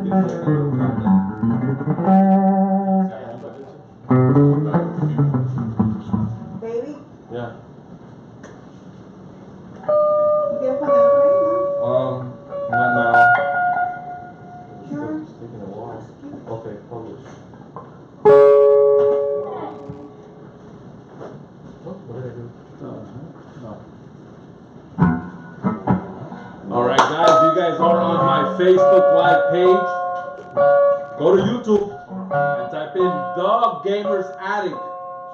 Baby? Yeah. You get from the plane, Not now. Sure. It's taking a while. Okay, publish. What did I do? Alright guys, you guys are on my Facebook Live page. Go to YouTube and type in The Gamers Attic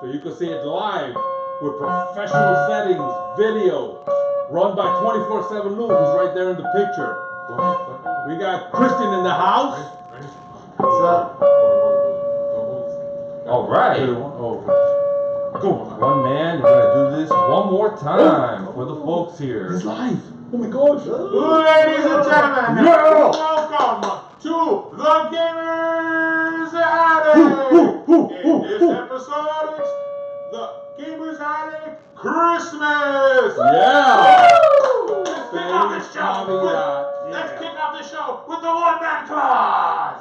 so you can see it live with professional settings, video, run by 24/7 Lou, who's right there in the picture. We got Christian in the house. What's up? Alright. Go. One man, we're gonna do this one more time for the folks here. It's live. Oh my gosh. Ladies and gentlemen, Yeah. welcome to The Gamers Attic. In this episode, it's The Gamers Attic Christmas. Yeah. Let's kick off the show. Let's kick off the show with the one-man clause.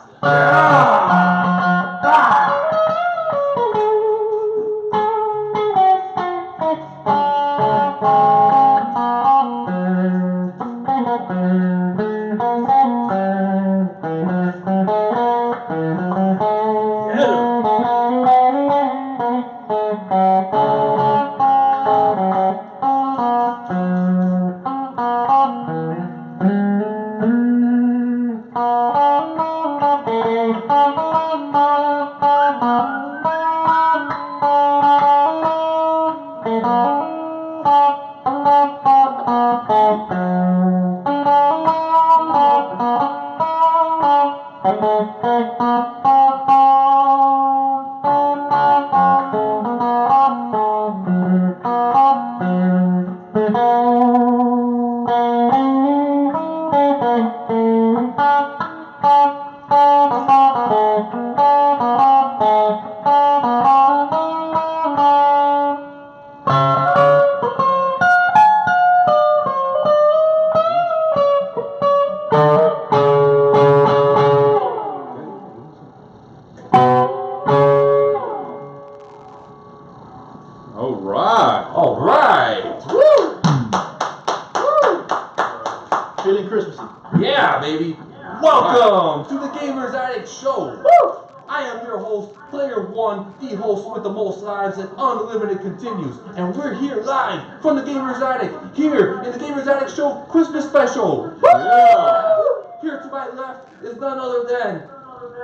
Feeling Christmassy. Yeah, baby. Welcome to the Gamers Attic Show. Woo! I am your host, Player One, the host with the most lives and unlimited continues. And we're here live from the Gamers Attic, here in the Gamers Attic Show Christmas Special. Yeah! Here to my left is none other than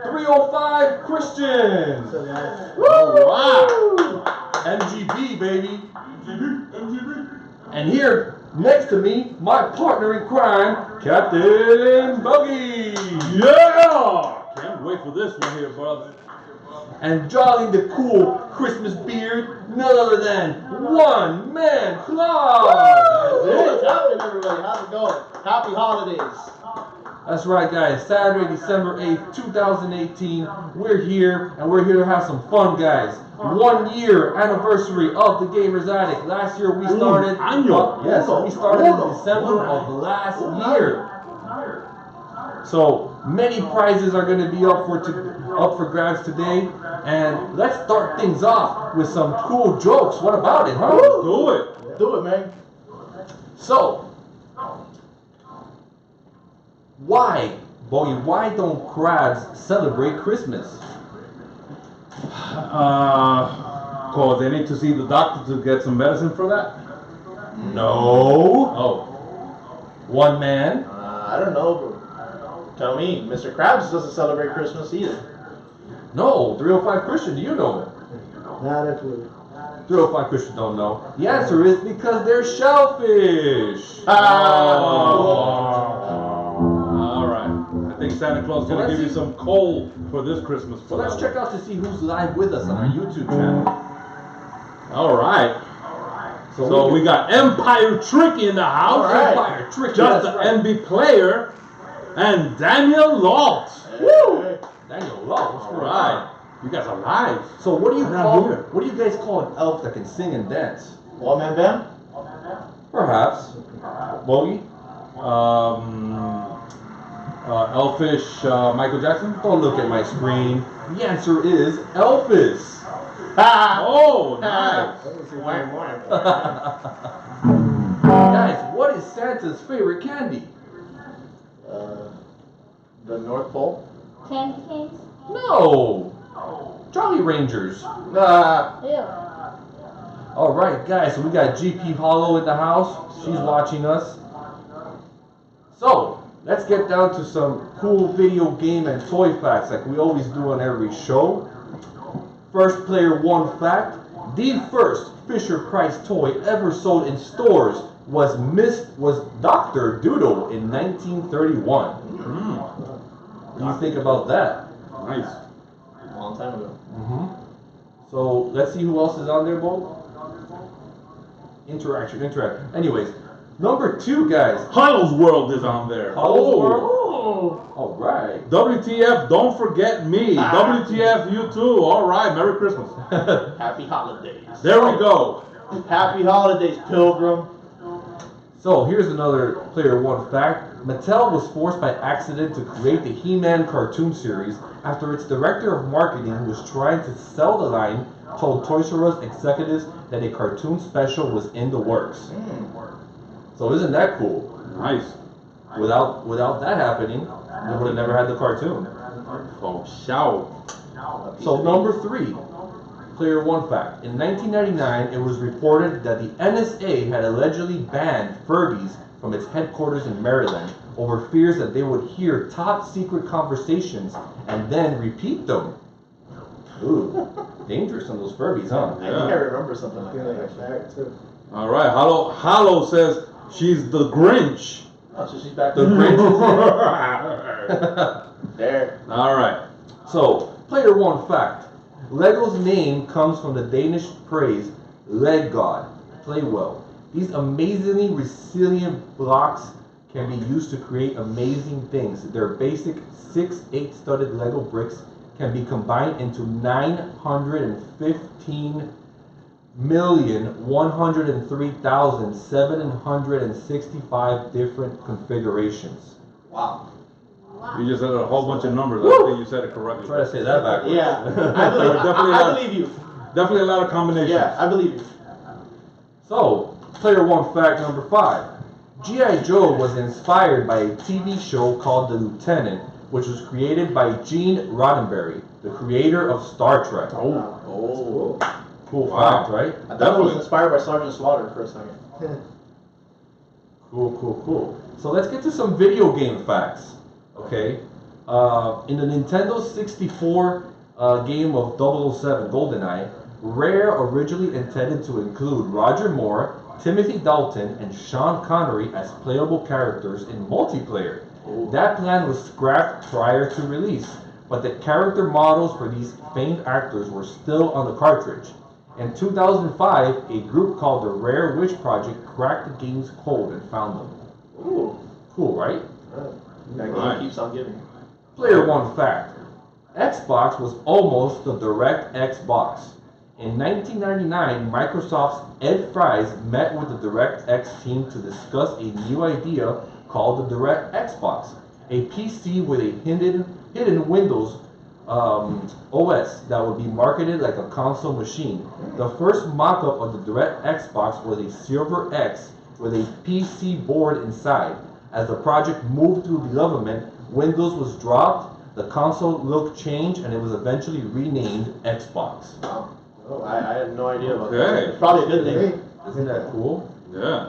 305 Christian. Alright! MGB, baby. MGB. And here, next to me, my partner in crime, Captain Bogy. Yeah! Can't wait for this one here, brother. And jolly the cool Christmas beard, none other than One Man Claus. What's happening, everybody? How's it going? Happy holidays. That's right, guys. Saturday, December 8th, 2018. We're here, and we're here to have some fun, guys. 1 year anniversary of the Gamers Attic. Last year we started. Yes, we started in December of last year. So many prizes are going to be up for grabs today, and let's start things off with some cool jokes. What about it, huh? Let's do it. Do it, man. So, why don't crabs celebrate Christmas? Cause they need to see the doctor to get some medicine for that? No. Oh. One man. I don't know, but tell me, Mr. Krabs doesn't celebrate Christmas either. No. 305 Christian, do you know? Not a clue. 305 Christian don't know. The answer is because they're shellfish. Alright. I think Santa Claus is gonna give you some coal for this Christmas. So let's check out to see who's live with us on our YouTube channel. Alright. So we got Empire Tricky in the house. Right. Empire Tricky. Just the NB player. And Daniel Lalt. Woo! Daniel Lalt. All right. You guys are live. So what do you guys call an elf that can sing and dance? One man band? Perhaps. Bogy? Elfish Michael Jackson? Don't look at my screen. The answer is Elvis. Oh, nice. Guys, what is Santa's favorite candy? The North Pole. Candy canes? No. Jolly Rangers. Ew. All right, guys. So we got GP Hollow in the house. She's watching us. So let's get down to some cool video game and toy facts, like we always do on every show. First player one fact: the first Fisher-Price toy ever sold in stores was Dr. Doodle in 1931. What do you think about that? Nice. Long time ago. So let's see who else is on there, Bo. Interact. Anyways, number 2, guys. Hollow's World is on there. Hollow's World? Oh. All right. WTF, don't forget me. WTF, you too. All right, Merry Christmas. Happy holidays. There we go. Happy holidays, Pilgrim. So here's another player one fact. Mattel was forced by accident to create the He-Man cartoon series after its director of marketing, who was trying to sell the line, told Toys R Us executives that a cartoon special was in the works. So isn't that cool? Nice. Without that happening, we would have never had the cartoon. Oh, shout. So number 3, player one fact. In 1999, it was reported that the NSA had allegedly banned Furbies from its headquarters in Maryland over fears that they would hear top secret conversations and then repeat them. Ooh, dangerous on those Furbies, huh? I think I remember something like that. Actually. All right, Hollow says she's the Grinch. Oh, so she's back. The Grinch is There. All right. So, player one fact. Lego's name comes from the Danish phrase "leg god," play well. These amazingly resilient blocks can be used to create amazing things. Their basic 6/8 studded Lego bricks can be combined into 915,103,765 different configurations. Wow. You just said a whole bunch of numbers. I think you said it correctly. Try to say that backwards. Yeah. I believe you. Definitely a lot of combinations. Yeah, I believe you. So, player one fact number 5. G.I. Joe was inspired by a TV show called The Lieutenant, which was created by Gene Roddenberry, the creator of Star Trek. Oh. Cool Wow. fact, right? I thought it was inspired by Sergeant Slaughter for a second. Cool. So let's get to some video game facts. Okay. In the Nintendo 64 game of 007 GoldenEye, Rare originally intended to include Roger Moore, Timothy Dalton, and Sean Connery as playable characters in multiplayer. That plan was scrapped prior to release, but the character models for these famed actors were still on the cartridge. In 2005, a group called the Rare Witch Project cracked the game's code and found them. Ooh. Cool, right? That game Right. keeps on giving. Player one fact. Xbox was almost the DirectX box. In 1999, Microsoft's Ed Fries met with the DirectX team to discuss a new idea called the DirectX box, a PC with a hidden Windows OS that would be marketed like a console machine. The first mock-up of the DirectX box was a Silver X with a PC board inside. As the project moved through development, Windows was dropped, the console look changed, and it was eventually renamed Xbox. Wow. Oh, I had no idea about Okay. that. It's probably a good thing. Isn't that cool? Yeah.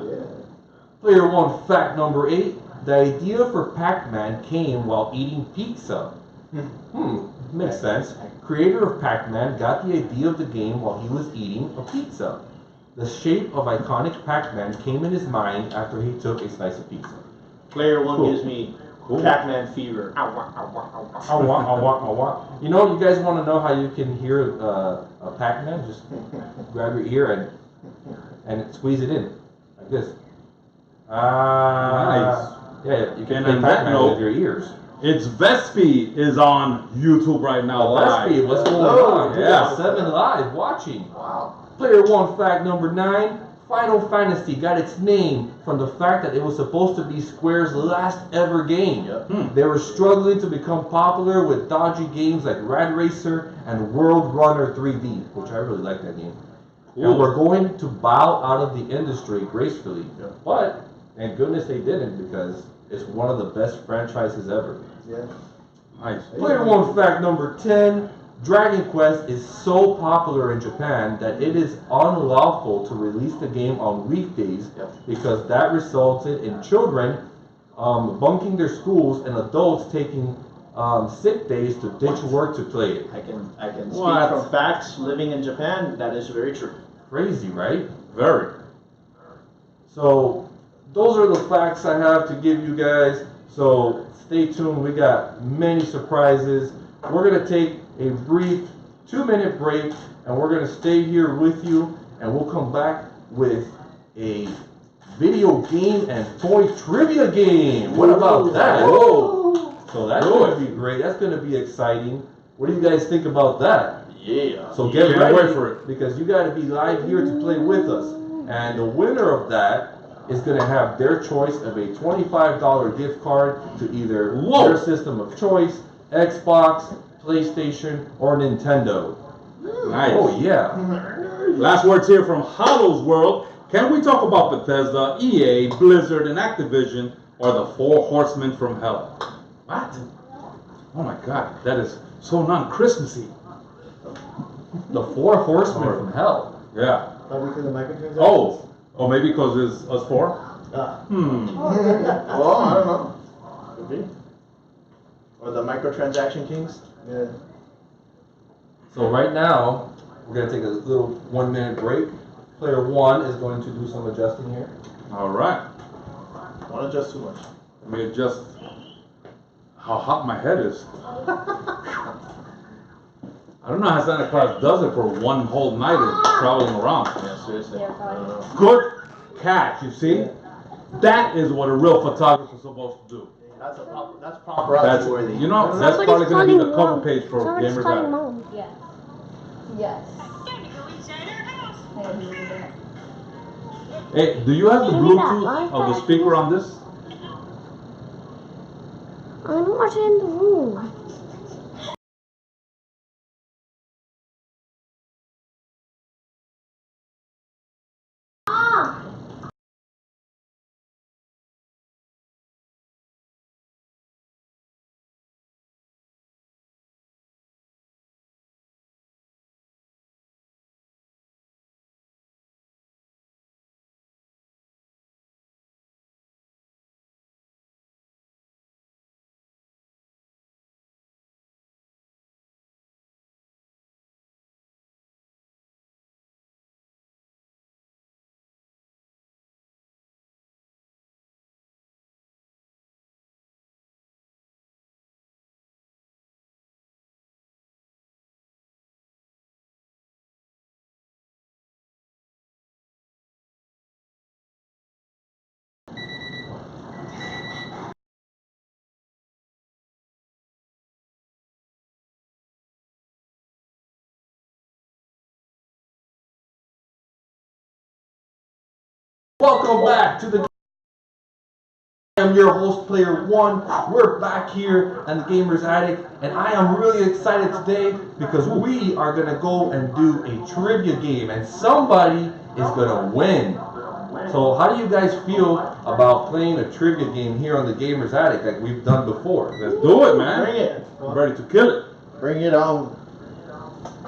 Player one fact number 8. The idea for Pac-Man came while eating pizza. Makes sense. Creator of Pac-Man got the idea of the game while he was eating a pizza. The shape of iconic Pac-Man came in his mind after he took a slice of pizza. Player one Cool. gives me Pac-Man fever. You know, you guys want to know how you can hear a Pac-Man? Just grab your ear and squeeze it in, like this. Nice. Yeah, you can And play on that Pac-Man note, with your ears. It's Vespi is on YouTube right now. Leslie, Live. what's going Hello. on? Yeah. 7 Live watching. Wow. Player one fact number 9. Final Fantasy got its name from the fact that it was supposed to be Square's last ever game. Yep. They were struggling to become popular with dodgy games like Rad Racer and World Runner 3D, which I really like that game. Cool. And we're going to bow out of the industry gracefully. Yep. But, thank goodness they didn't, because it's one of the best franchises ever. Yeah. Nice. Player 1 fact number 10. Dragon Quest is so popular in Japan that it is unlawful to release the game on weekdays because that resulted in children bunking their schools and adults taking sick days to ditch work to play it. I can speak What? from facts. Living in Japan, that is very true. Crazy, right? Very. So those are the facts I have to give you guys. So stay tuned. We got many surprises. We're going to take a brief 2-minute break, and we're going to stay here with you, and we'll come back with a video game and toy trivia game. What about that? Whoa. So that's going to be great. That's going to be exciting. What do you guys think about that? Yeah. So get Can't ready wait for it. because you got to be live here to play with us. And the winner of that is going to have their choice of a $25 gift card to either Whoa. their system of choice, Xbox, PlayStation, or Nintendo. Nice. Oh yeah. Last words here from Hollow's World. Can we talk about Bethesda, EA, Blizzard, and Activision, or the 4 horsemen from hell? What? Oh my god, that is so non-Christmassy. The 4 horsemen from hell. Yeah. Probably because of microtransactions. Oh, maybe because it's us 4? Ah. Hmm. Well, I don't know. Could be. Or the microtransaction kings. Yeah. So right now, we're going to take a little 1-minute break. Player 1 is going to do some adjusting here. All right. Don't adjust too much. Let me adjust how hot my head is. I don't know how Santa Claus does it for one whole night of traveling around. Yeah, seriously. Yeah, I don't know. Good catch, you see? That is what a real photographer is supposed to do. That's That's, paparazzi worthy. you know, that's probably going to be the cover page for Somebody's Gamers calling Addict. mom. Yes. Yes. Hey, do you have the Give me that Bluetooth of the Wi-Fi, speaker on this? I don't watch it in the room. Welcome back to the I am your host, Player 1. We're back here on the Gamers Attic, and I am really excited today because we are going to go and do a trivia game, and somebody is going to win. So how do you guys feel about playing a trivia game here on the Gamers Attic like we've done before? Let's do it, man. Bring it. I'm ready to kill it. Bring it on.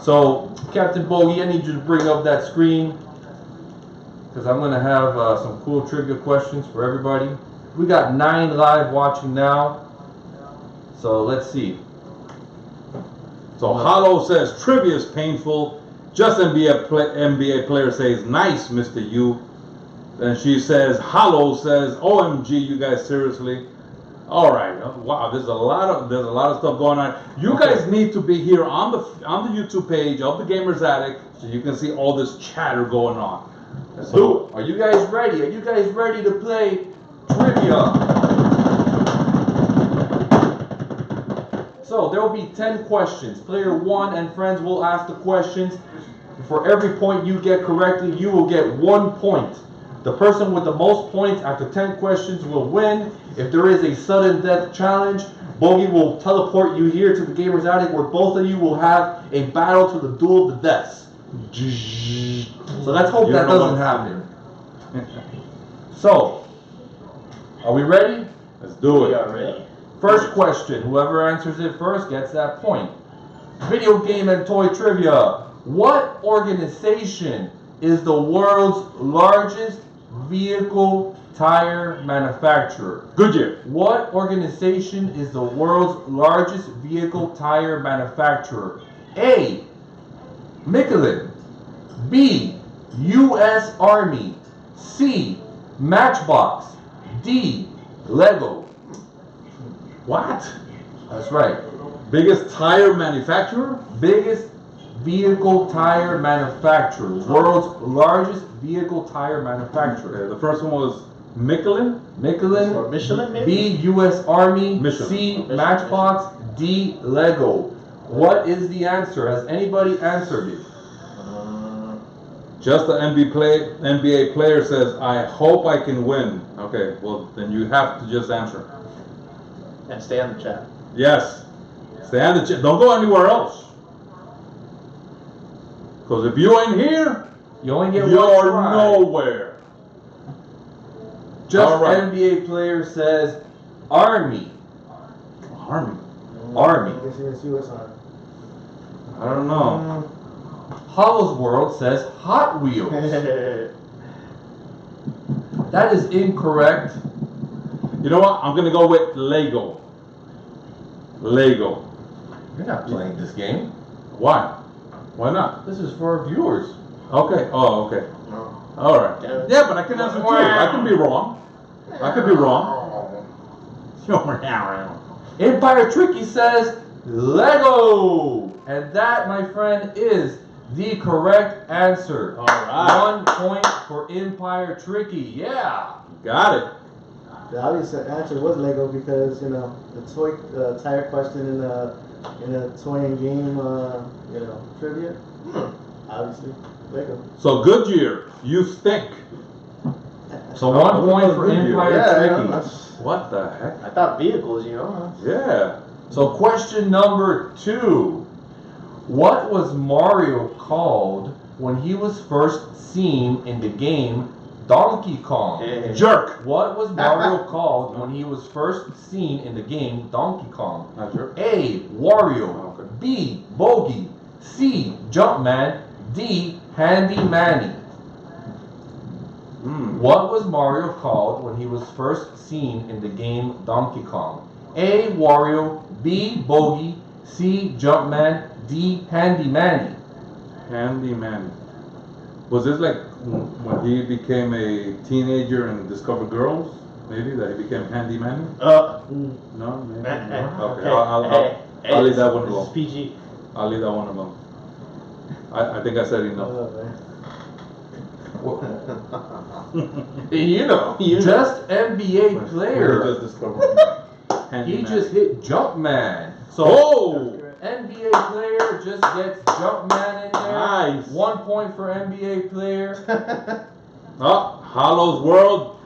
So, Captain Bogy, I need you to bring up that screen because I'm going to have some cool trivia questions for everybody. We got 9 live watching now, so let's see. So Hollow says trivia is painful. Just NBA player says nice, Mr. U. Then she says Hollow says OMG, you guys seriously. All right, wow, there's a lot of stuff going on. You guys need to be here on the YouTube page of the Gamers Attic so you can see all this chatter going on. Let's do it. Are you guys ready? Are you guys ready to play trivia? So there will be 10 questions. Player 1 and friends will ask the questions. For every point you get correctly, you will get 1 point. The person with the most points after 10 questions will win. If there is a sudden death challenge, Bogy will teleport you here to the Gamer's Attic where both of you will have a battle to the duel of the deaths. So let's hope that doesn't happen. So, are we ready? Let's do We it. are ready. First question, whoever answers it first gets that point. Video game and toy trivia. What organization is the world's largest vehicle tire manufacturer? Goodyear. What organization is the world's largest vehicle tire manufacturer? A. Michelin. B. U.S. Army. C. Matchbox. D. Lego. What? That's right. Biggest tire manufacturer? Biggest vehicle tire manufacturer. World's largest vehicle tire manufacturer. Okay, the first one was Michelin. Michelin. Or Michelin, maybe? B. U.S. Army. Michelin. C. Michelin. Matchbox. D. Lego. What is the answer? Has anybody answered it? Just the NBA player says, I hope I can win. Okay, well, then you have to just answer. And stay on the chat. Yes. Stay on the chat. Don't go anywhere else. Because if you ain't here, You only get one you're try. nowhere. Just All right. NBA player says Army. Army. Army. I guess it's U.S. Army. I don't know. Hollow's World says Hot Wheels. That is incorrect. You know what? I'm going to go with Lego. Lego. You're not playing this game. Why? Why not? This is for our viewers. Okay. Oh, okay. No. All right. Damn it. Yeah, but I can answer too. I can be wrong. I could be wrong. Empire Tricky says Lego. And that, my friend, is the correct answer. All right. 1 point for Empire Tricky. Yeah. Got it. The obvious answer was Lego because, you know, the toy tire question in the toy and game, trivia. Obviously, Lego. So Goodyear, you stink. So 1 point for Goodyear. Empire Yeah, Tricky. What the heck? I thought vehicles, you know. Yeah. So question number 2. What was Mario called when he was first seen in the game Donkey Kong? Jerk. What was Mario called when he was first seen in the game Donkey Kong? Not jerk. A. Wario. Okay. B. Bogy. C. Jumpman. D. Handy Manny. What was Mario called when he was first seen in the game Donkey Kong? A. Wario. B. Bogy. C. Jumpman. D. Handy Manny. Handyman. Was this like when he became a teenager and discovered girls? Maybe that he became handyman? No, maybe. Okay, I'll leave that one This is alone. PG. I'll leave that one alone. I think I said enough. You know, just NBA player. Just discovered He handyman. just hit Jumpman. So Oh! NBA player just gets Jumpman in there. Nice. 1 point for NBA player. Hollow's World,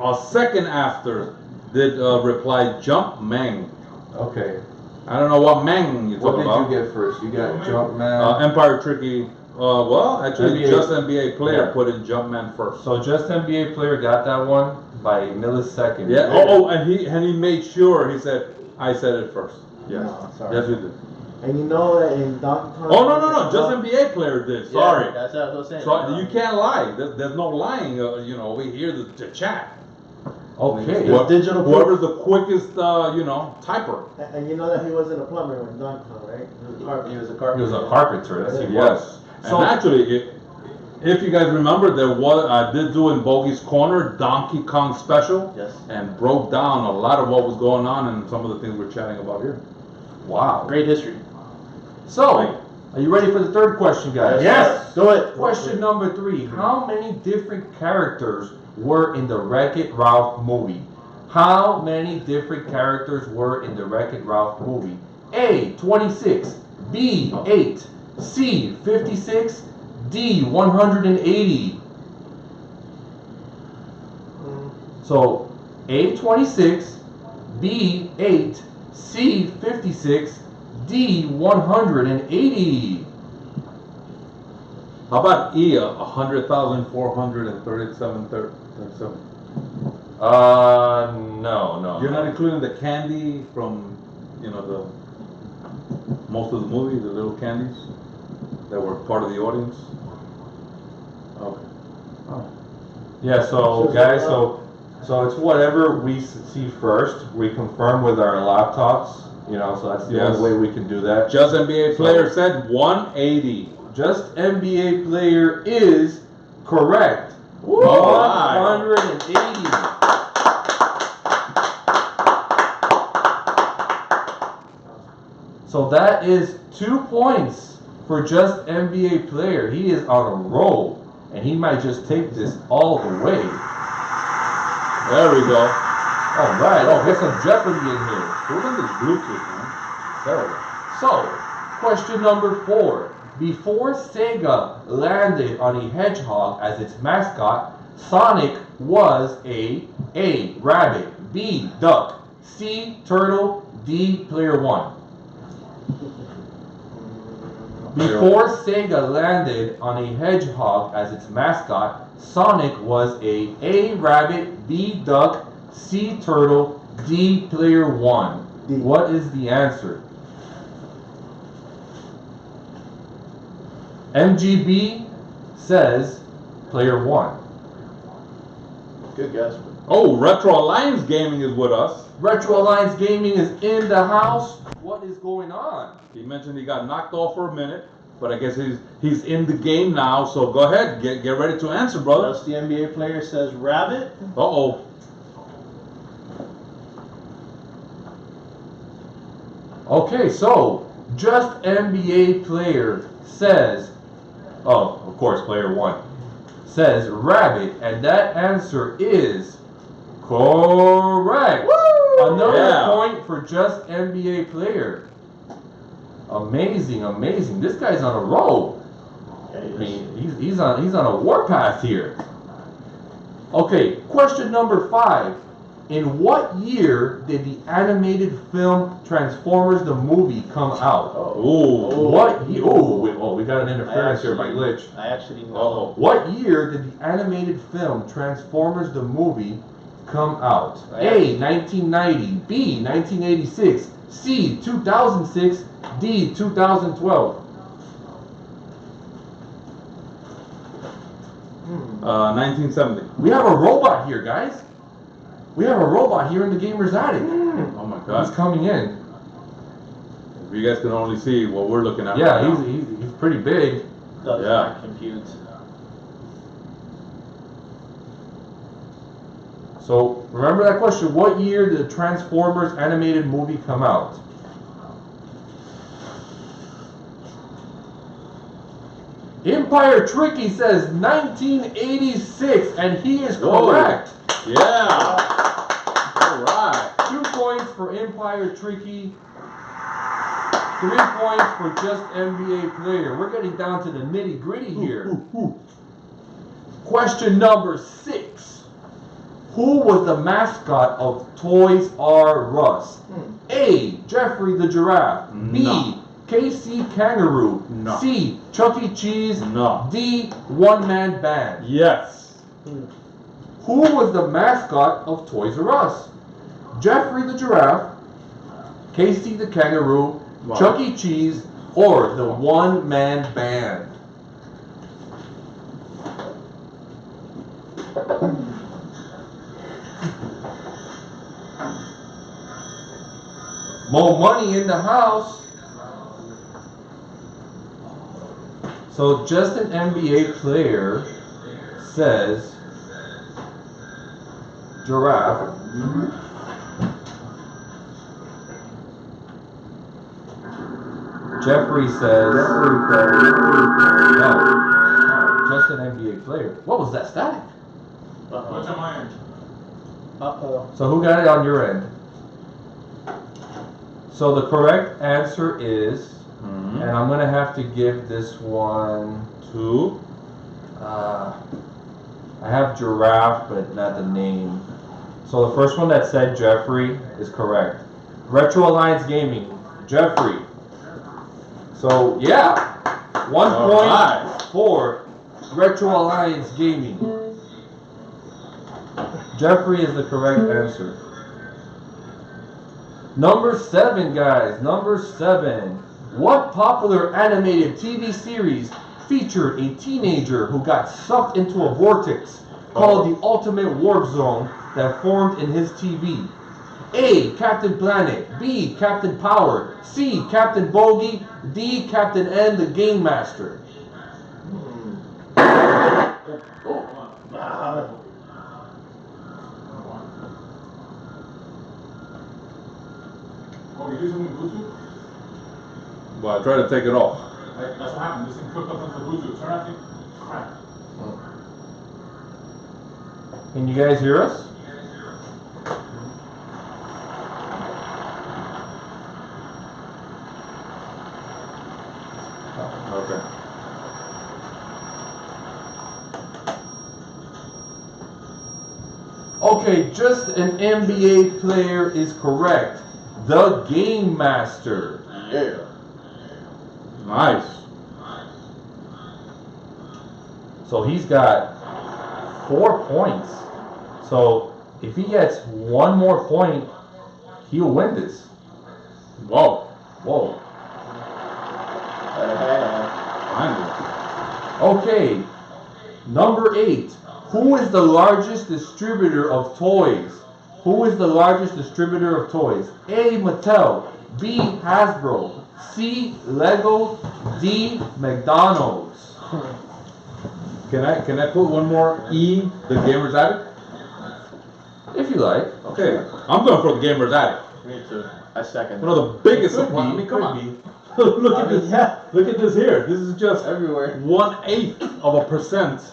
a second after, did reply Jump Mang. Okay. I don't know what Mang you're What talking did about. you get first? You got Jumpman. Empire Tricky. Well, actually, NBA. just NBA player Yeah. put in Jumpman first. So just NBA player got that one by a millisecond. Yeah. And he made sure he said I said it first. Yes. No, sorry. Yes, you did. And you know that in Donkey Kong. Oh no! Just NBA player did. Sorry. Yeah, that's what I was saying. So you can't lie. There's no lying. We hear the chat. Okay. Digital proof. Whoever's the quickest, typer. And you know that he wasn't a plumber when Donkey Kong, right? He was a carpenter. He was a He carpenter. was a carpenter. That's he Yes. was. And So actually, if you guys remember, there was I did do in Bogy's Corner Donkey Kong special, Yes. and broke down a lot of what was going on and some of the things we're chatting about here. wow. Great history. So, are you ready for the third question, guys? Yes. Do it. Question number 3. How many different characters were in the Wreck-It Ralph movie? How many different characters were in the Wreck-It Ralph movie? A. 26. B. 8. C, 56, D, 180. So A, 26, B, 8, C, 56, D, 180. How about E, 100,437. No. You're not including the candy from, the most of the movie, the little candies that were part of the audience. Okay. Yeah, so guys, so it's whatever we see first. We confirm with our laptops, so that's the Yes. only way we can do that. Just NBA player said 180. Just NBA player is correct. Woo! 180. So that is 2 points for just NBA player. He is on a roll, and he might just take this all the way. There we go. All right. Oh, here's some Jeopardy in here. Who's on this Bluetooth, man? Terrible. So, question number 4. Before Sega landed on a hedgehog as its mascot, Sonic was A, rabbit, B, duck, C, turtle, D, player 1. Before Sega landed on a hedgehog as its mascot, Sonic was A, rabbit, B, duck, C, turtle, D, player 1. D. What is the answer? MGB says player 1. Good guess. Oh, Retro Alliance Gaming is with us. Retro Alliance Gaming is in the house. What is going on? He mentioned he got knocked off for a minute, but I guess he's in the game now. So go ahead, get ready to answer, brother. Just the NBA player says rabbit. Uh-oh. Okay, so just NBA player says, oh, of course, player 1 says rabbit, and that answer is correct. Woo! Another point for just NBA player. Amazing. This guy's on a roll. Yeah, I mean, he's on a warpath here. Okay, question number 5. In what year did the animated film Transformers the movie come out? Oh. What year? We got an interference here by glitch. I actually know. Uh-oh. What year did the animated film Transformers the movie come out? A, 1990, B, 1986, C, 2006, D, 2012. 1970. We have a robot here, guys. We have a robot here in the Gamer's Attic. Oh my He's God. coming in. If you guys can only see what we're looking at. Yeah, right now. he's pretty big. Does Yeah. not compute. So remember that question. What year did the Transformers animated movie come out? Empire Tricky says 1986, and he is Whoa. correct. Yeah. All right. 2 points for Empire Tricky. 3 points for just NBA player. We're getting down to the nitty gritty here. Question number 6. Who was the mascot of Toys R Us? A, Jeffrey the Giraffe. B, No. KC Kangaroo. No. C, Chuck E. Cheese. No. D, One Man Band. Yes. Who was the mascot of Toys R Us? Jeffrey the Giraffe, Casey the Kangaroo, Wow. Chuck E. Cheese, or the One Man Band? More money in the house. So just an NBA player says giraffe. Jeffrey says no. Just an NBA player. What was that static? What's on my end? Uh-oh. So who got it on your end? So the correct answer is Mhm. And I'm gonna have to give this one to. I have Giraffe, but not the name. So the first one that said Jeffrey is correct. Retro Alliance Gaming, Jeffrey. So yeah, 1 All point right. for Retro Alliance Gaming. Jeffrey is the correct answer. Number 7, guys. Number 7. What popular animated TV series featured a teenager who got sucked into a vortex called the Ultimate Warp Zone that formed in his TV? A. Captain Planet. B. Captain Power. C. Captain Bogy. D. Captain N, the Game Master. Oh, you do something with Bluetooth? Well, I try to take it off. That's what happened. This thing cooked up into Bluetooth. Turn that thing. Crap. Can you guys hear us? Okay. Okay, just an NBA player is correct. The Game Master. Yeah. Nice. So he's got 4 points. So if he gets one more point, he'll win this. Whoa. Whoa. Finally. Okay, number 8. Who is the largest distributor of toys? Who is the largest distributor of toys? A. Mattel. B. Hasbro. C. Lego. D. McDonald's. Can I put one more E, the Gamer's Attic? If you like. Okay. I'm going for the Gamer's Attic. Me too. I second. One of the biggest Could supply. I be, mean, come could on. be. Look I at mean, this. yeah. Look at this here. This is just Everywhere 1/8%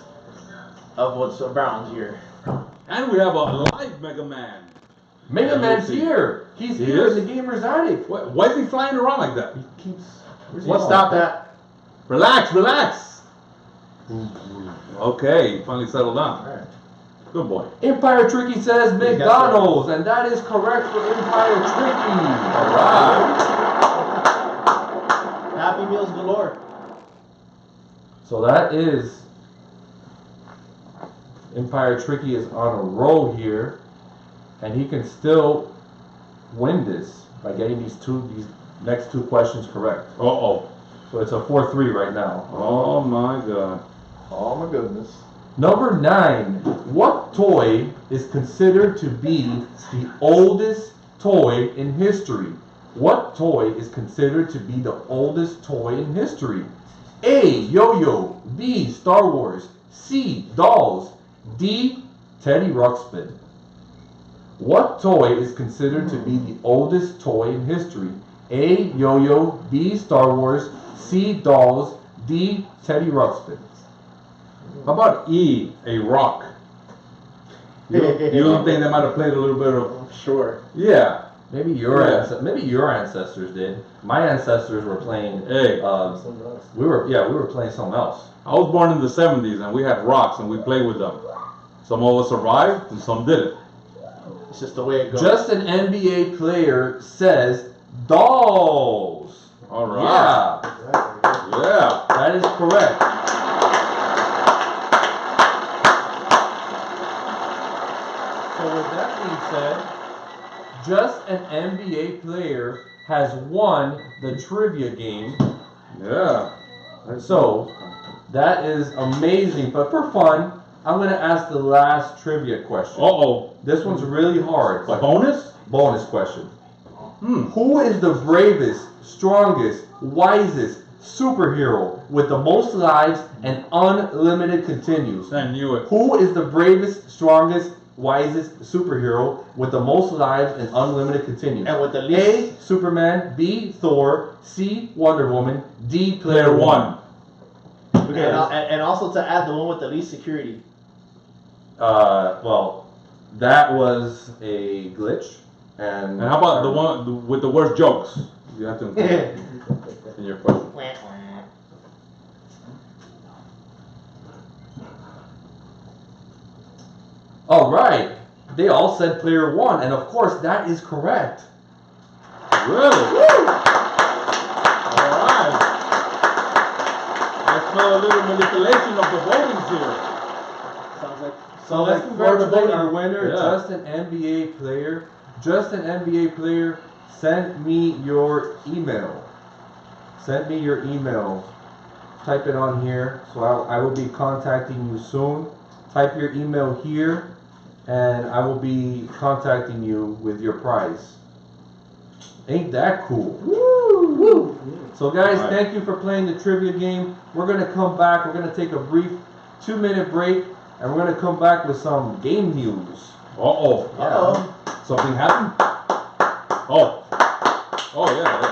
of what's around here. And we have a live Mega Man. MegaMan's here. He's He here is? in the Gamer's Attic. Why is he flying around like that? He keeps. Where's he Let's going? stop that. Relax, relax. Okay, he finally settled down. Alright. Good boy. Empire Tricky says McDonald's, and that is correct for Empire Tricky. Alright. Happy Meals galore. So that is Empire Tricky is on a roll here, and he can still win this by getting these next two questions correct. Uh-oh. So it's a 4-3 right now. Oh my god. Oh my goodness. Number 9. What toy is considered to be the oldest toy in history? What toy is considered to be the oldest toy in history? A. Yo-Yo. B. Star Wars. C. Dolls. D. Teddy Ruxpin. What toy is considered to be the oldest toy in history? A. Yo-Yo. B. Star Wars. C. Dolls. D. Teddy Ruxpin. How about E, a rock? You don't think they might have played a little bit of... Sure. Yeah. Maybe your ancestors did. My ancestors were playing. Hey. We were playing something else. I was born in the 70s and we had rocks and we played with them. Some of us survived and some didn't. It's just the way it goes. Just an NBA player says dolls. Alright. Yeah, Yeah. that is correct. So with that being said, just an NBA player has won the trivia game. Yeah. So that is amazing. But for fun, I'm gonna ask the last trivia question. Uh-oh. This one's really hard. A but bonus? bonus question. Hmm. Who is the bravest, strongest, wisest superhero with the most lives and unlimited continues? I knew it. Who is the bravest, strongest, wisest superhero with the most lives and unlimited continues? And with the A. least. Superman. B. Thor. C. Wonder Woman. D. Player one. And also to add the one with the least security. Well, that was a glitch. And And how about the one with the worst jokes? You have to include it in your question. All right. They all said player 1, and of course that is correct. Really? Alright. I smell a little manipulation of the votings here. Sounds like. So let's congratulate our winner, Yeah. Just an NBA player. Just an NBA player, send me your email. Send me your email. Type it on here. So I will be contacting you soon. Type your email here, and I will be contacting you with your prize. Ain't that cool? Woo! Woo! So guys, All right. thank you for playing the trivia game. We're going to come back. We're going to take a brief 2-minute break, and we're going to come back with some game news. Uh-oh. Uh-oh. Something happened? Oh. Oh, yeah, yeah.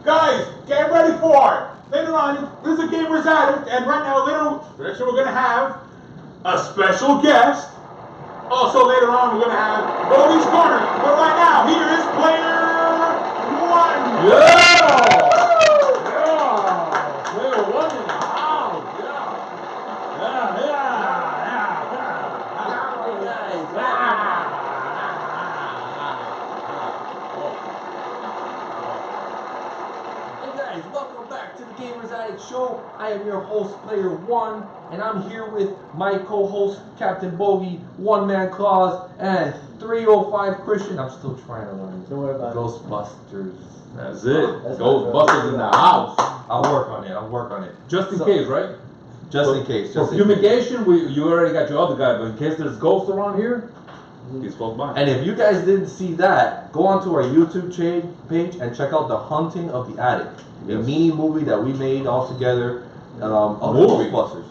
Guys, get ready for it. Later on, this is a Gamer's Addict, and right now, later, we're gonna have a special guest. Also, later on, we're gonna have Bogy's Corner. But right now, here is player 1. Yeah! Yeah! Player 1 in the house. Yeah! Yeah! Yeah! Yeah! guys, welcome back to the Gamers Addict Show. I am your host, Player One, and I'm here with my co-host, Captain Bogy, One Man Claus, and 305 Christian. I'm still trying to learn Don't worry about it. Ghostbusters. That's it. That's Ghostbusters in the house. I'll work on it. Just in So- case, right? Just in case. For Just in case. fumigation, you already got your other guy, but in case there's ghosts around here, he's close by. And if you guys didn't see that, go onto our YouTube page and check out The Haunting of the Attic, a Yes. mini movie that we made all together of Movie? Ghostbusters.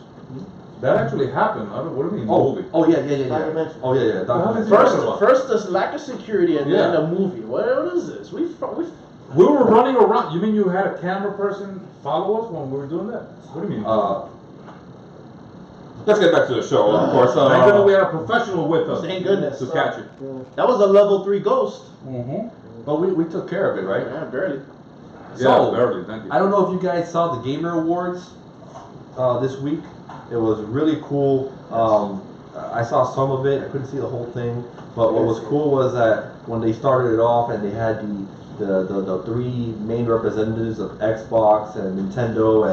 That actually happened. What do you mean, movie? Yeah. Documentary. Oh yeah. Documentary. First this lack of security and then Yeah. a movie. What is this? We We were running around. You mean you had a camera person follow us when we were doing that? What do you mean? Let's get back to the show, of course. Thank goodness we had a professional with us. Thank goodness. To catch it. that was a level 3 ghost. Mm-hmm. But we took care of it, right? Yeah, barely. So, Yeah, barely. Thank you. I don't know if you guys saw the Gamer Awards this week. It was really cool. I saw some of it. I couldn't see the whole thing. But what was cool was that when they started it off and they had the three main representatives of Xbox and Nintendo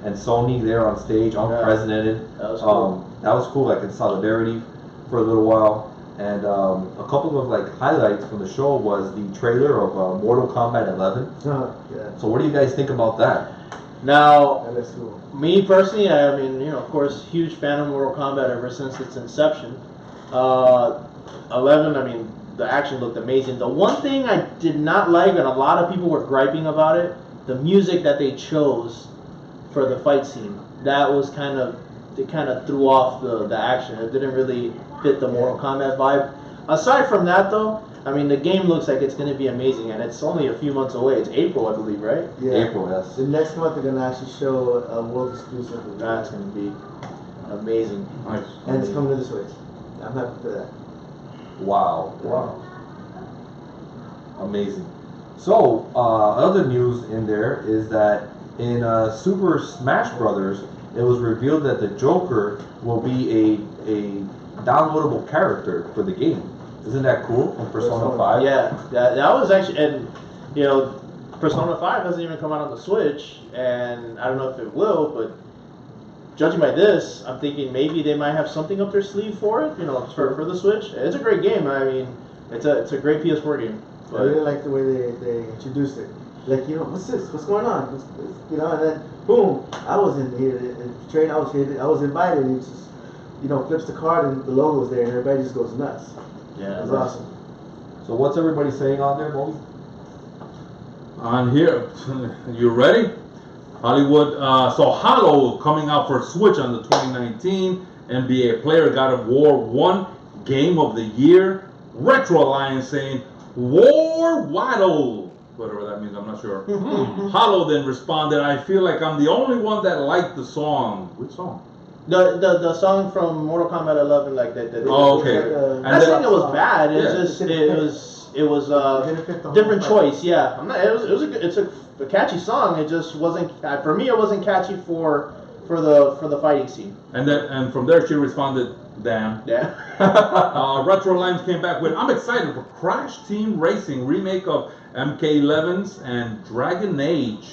and Sony there on stage, unprecedented. That was cool. That was cool, like in solidarity for a little while. And a couple of like highlights from the show was the trailer of Mortal Kombat 11. Yeah. So what do you guys think about that? Now, That is cool. me personally, I mean, of course, huge fan of Mortal Kombat ever since its inception. 11, I mean, the action looked amazing. The one thing I did not like, and a lot of people were griping about it, the music that they chose for the fight scene. That was it kind of threw off the action. It didn't really fit the Mortal Kombat vibe. Aside from that, though, I mean, the game looks like it's going to be amazing, and it's only a few months away. It's April, I believe, right? Yeah. April, yes. The next month they're gonna actually show a world exclusive. That's going to be amazing. Nice. And it's coming to the Switch. I'm happy for that. Wow. Amazing. So, other news in there is that in Super Smash Brothers, it was revealed that the Joker will be a downloadable character for the game. Isn't that cool? From Persona 5? Yeah, that was actually, and Persona 5 hasn't even come out on the Switch, and I don't know if it will, but judging by this, I'm thinking maybe they might have something up their sleeve for it, for the Switch. It's a great game. I mean, it's a great PS4 game. I really like the way they introduced it. Like, what's this? What's going on? And then boom, I was in here in train. I was invited. And he just, flips the card and the logo's there, and everybody just goes nuts. Yeah, It was awesome. So what's everybody saying on there, Bogy? On here, you ready? Hollywood. So Halo coming out for Switch on the 2019 NBA Player God of War 1 Game of the Year. Retro Alliance saying War Waddle. Whatever that means, I'm not sure. Halo then responded, I feel like I'm the only one that liked the song. Which song? The song from Mortal Kombat 11, like that. Oh, okay. And I think it was bad. It's Yeah. just it was Didn't fit the whole different fight. choice. Yeah, it's a catchy song. It just wasn't for me. It wasn't catchy for the fighting scene. And from there she responded, damn. Yeah. Retro Lines came back with, I'm excited for Crash Team Racing remake of MK11's and Dragon Age.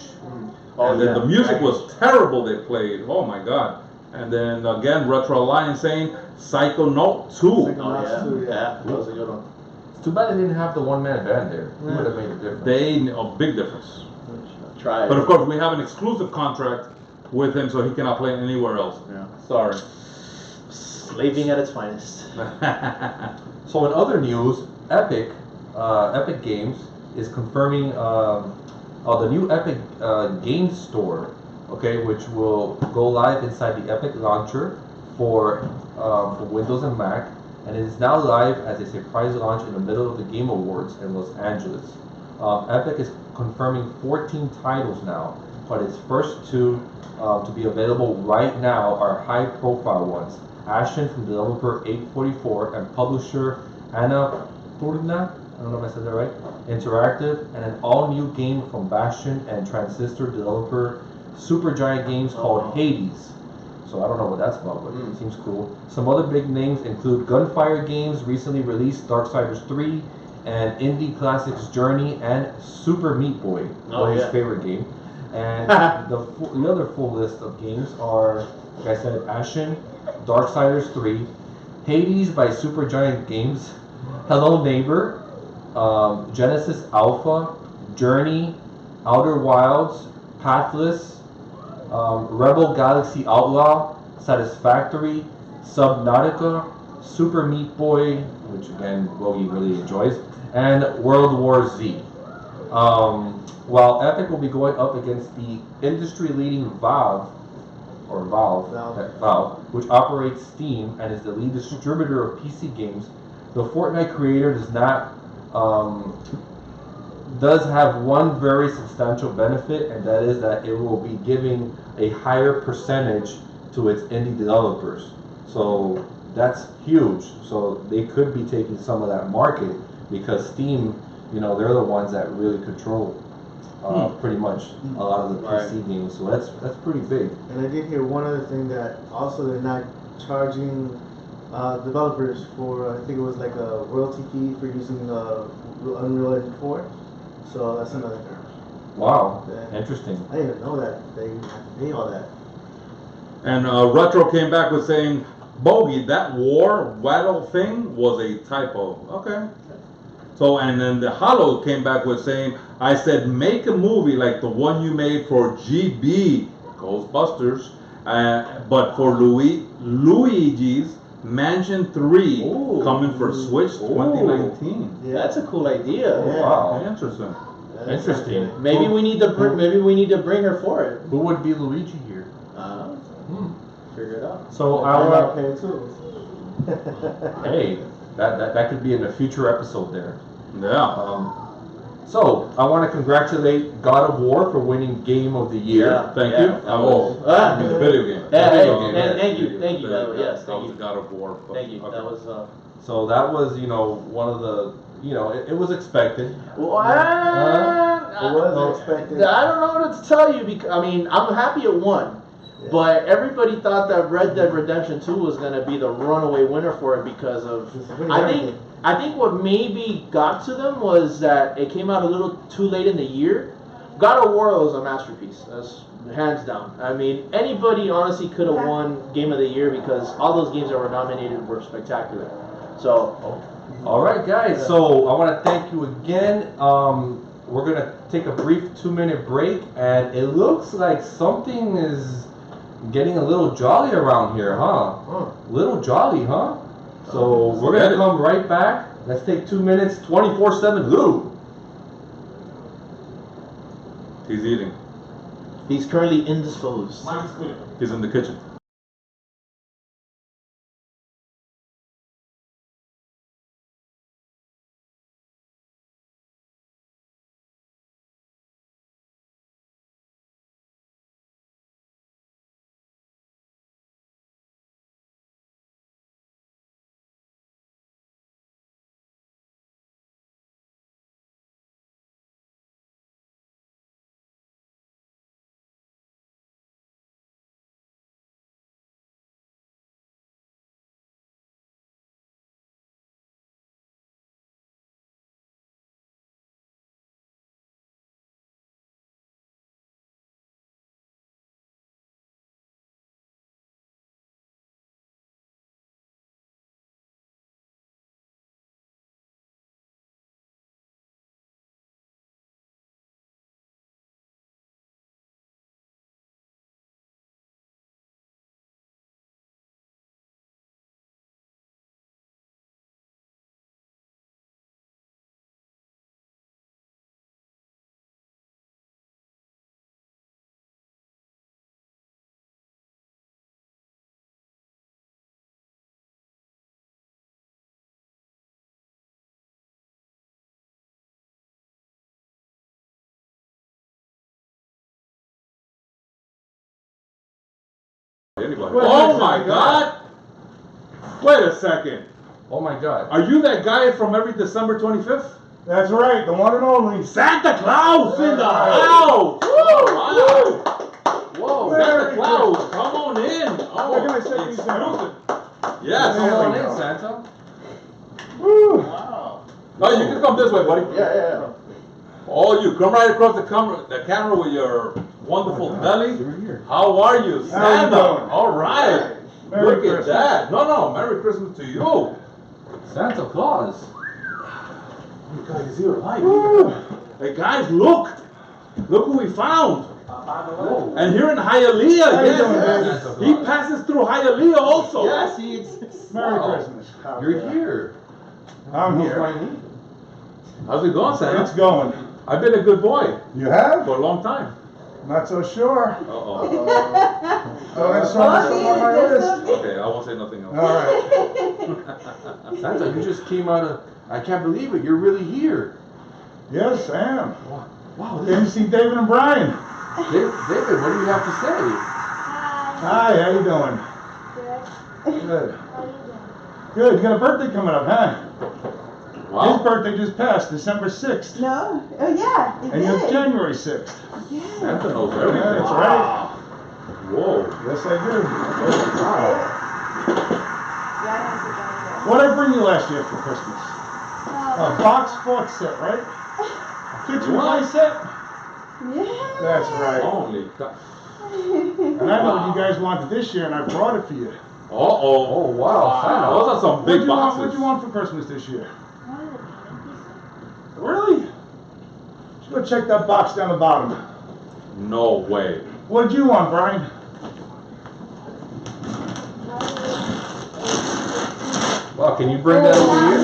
Oh, And then yeah. the music Dragon was terrible they played. Oh my god. And then again Retro Alliance saying Psychonaut 2. Oh yeah, that was a good one. It's too bad they didn't have the one-man band there. It would have made a difference. A big difference. Try it. But of course we have an exclusive contract with him so he cannot play anywhere else. Yeah. Sorry. Slaving at its finest. So in other news, Epic Games is confirming the new Epic Games Store, okay, which will go live inside the Epic Launcher for Windows and Mac, and it is now live as a surprise launch in the middle of the Game Awards in Los Angeles. Epic is confirming 14 titles now, but its first two to be available right now are high-profile ones. Ashen from developer 844 and publisher Annapurna, I don't know if I said that right, Interactive, and an all-new game from Bastion and Transistor developer Supergiant Games called Hades. So I don't know what that's about, but it seems cool. Some other big names include Gunfire Games, recently released Darksiders 3, and Indie Classics Journey, and Super Meat Boy, Boy's favorite game. And the other full list of games are, like I said, Ashen, Darksiders 3, Hades by Supergiant Games, Hello Neighbor, Genesis Alpha, Journey, Outer Wilds, Pathless, Rebel Galaxy Outlaw, Satisfactory, Subnautica, Super Meat Boy, which again Bogy really enjoys, and World War Z. While Epic will be going up against the industry-leading Valve, which operates Steam and is the lead distributor of PC games, the Fortnite creator does have one very substantial benefit, and that is that it will be giving a higher percentage to its indie developers. So that's huge. So they could be taking some of that market because Steam, they're the ones that really control pretty much a lot of the PC games. So that's pretty big. And I did hear one other thing that also they're not charging developers for, I think it was like a royalty fee for using Unreal Engine 4. So that's another thing. Wow, Yeah. interesting. I didn't even know that they have to pay all that. And Retro came back with saying, Bogy, that war waddle thing was a typo. Okay. So, and then the Hollow came back with saying, I said, make a movie like the one you made for GB, Ghostbusters, but for Luigi's Mansion 3 coming for Switch 2019. Yeah. That's a cool idea. Yeah. Wow, Interesting. interesting. Maybe we need to bring her for it. Who would be Luigi here? Figure it out. So I our got paid too. hey, that could be in a future episode there. Yeah. So I want to congratulate God of War for winning Game of the Year. Yeah. Thank you. That was- The video game. Yeah, The video and game. thank you, Video thank you, game. that- yes, That thank was you. the God of War. But, Thank you. okay. That was So that was one of the it was expected. What was expected? I don't know what to tell you because I'm happy it won. But everybody thought that Red Dead Redemption 2 was gonna be the runaway winner for it because of I think what maybe got to them was that it came out a little too late in the year. God of War was a masterpiece. That's hands down. Anybody honestly could have won Game of the Year because all those games that were nominated were spectacular. So All right, guys. So I want to thank you again. We're gonna take a brief 2-minute break, and it looks like something is getting a little jolly around here, huh? Little jolly, huh? So we're gonna come right back. Let's take 2 minutes, 24/7 Lou. He's eating. he's currently indisposed. Mine's clear. He's in the kitchen. Anybody. Oh my God! Wait a second. Oh my God. Are you that guy from every December 25th? That's right, the one and only. Santa Claus in the Yeah. house! Whoa! Whoa. Very Santa Claus, come on in! Oh, Where can I set these down? exclusive. Yes. Come There on we in, go. Santa. Woo. Oh, you can come this way, buddy. Yeah. Oh, you come right across the camera with your wonderful Oh my belly. You're here. How are you, How are you Santa? doing? All right. Merry Look Christmas. at that. No, Merry Christmas to you. Santa Claus. You guys here, right? Hey guys, look. Look who we found. Whoa. And here in Hialeah, How you doing, yes. baby? He passes through Hialeah also. Yes, he's. Merry Wow. Christmas. You're here. I'm Who's here. finally? How's it going, Santa? It's going. I've been a good boy You have? for a long time. Not so sure. Uh-oh. Oh, that's something on my list. Okay, I won't say nothing else. All right. Santa, you just came out of. I can't believe it. You're really here. Yes, I am. Wow. Came to see David and Brian. David, what do you have to say? Hi, how you doing? Good. Good. You got a birthday coming up, huh? His Wow. birthday just passed, December 6th. No? Oh, yeah, it And yours did. January 6th. Yeah. Santa knows Yeah, everything. that's right. Whoa. Yes, I do. Yeah, I have to go What did I bring you last year for Christmas? there. A box fort set, right? A kitchen play set? Yeah. That's right. Holy cow. And I know what you guys wanted this year, and I brought it for you. Uh-oh. Oh, wow. Santa. Those are some big boxes. What'd you want for Christmas this year? Really? Let's go check that box down the bottom. No way. What did you want, Brian? Wow, can you bring that over here?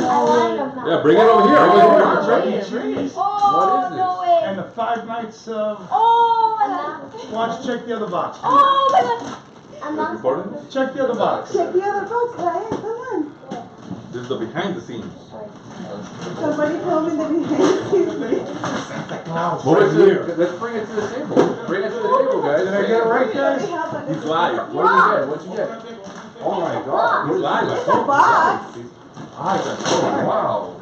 Yeah, bring it over here. Oh, Over yeah. here. Chuck E. Cheese. What is no this? way. And the 5 nights of... Oh my god. Why don't you check the other box? Oh my god. I'm Are you not. recording this? Check the other box. Check the other box, Brian. Come on. This is the behind the scenes. Somebody told me that behind What is it? Let's bring it to the table. Bring it to the table, guys. Did I get it right, guys? He's live. What did you get? What'd you get? Oh my god. He's live. It's a box. Oh, wow.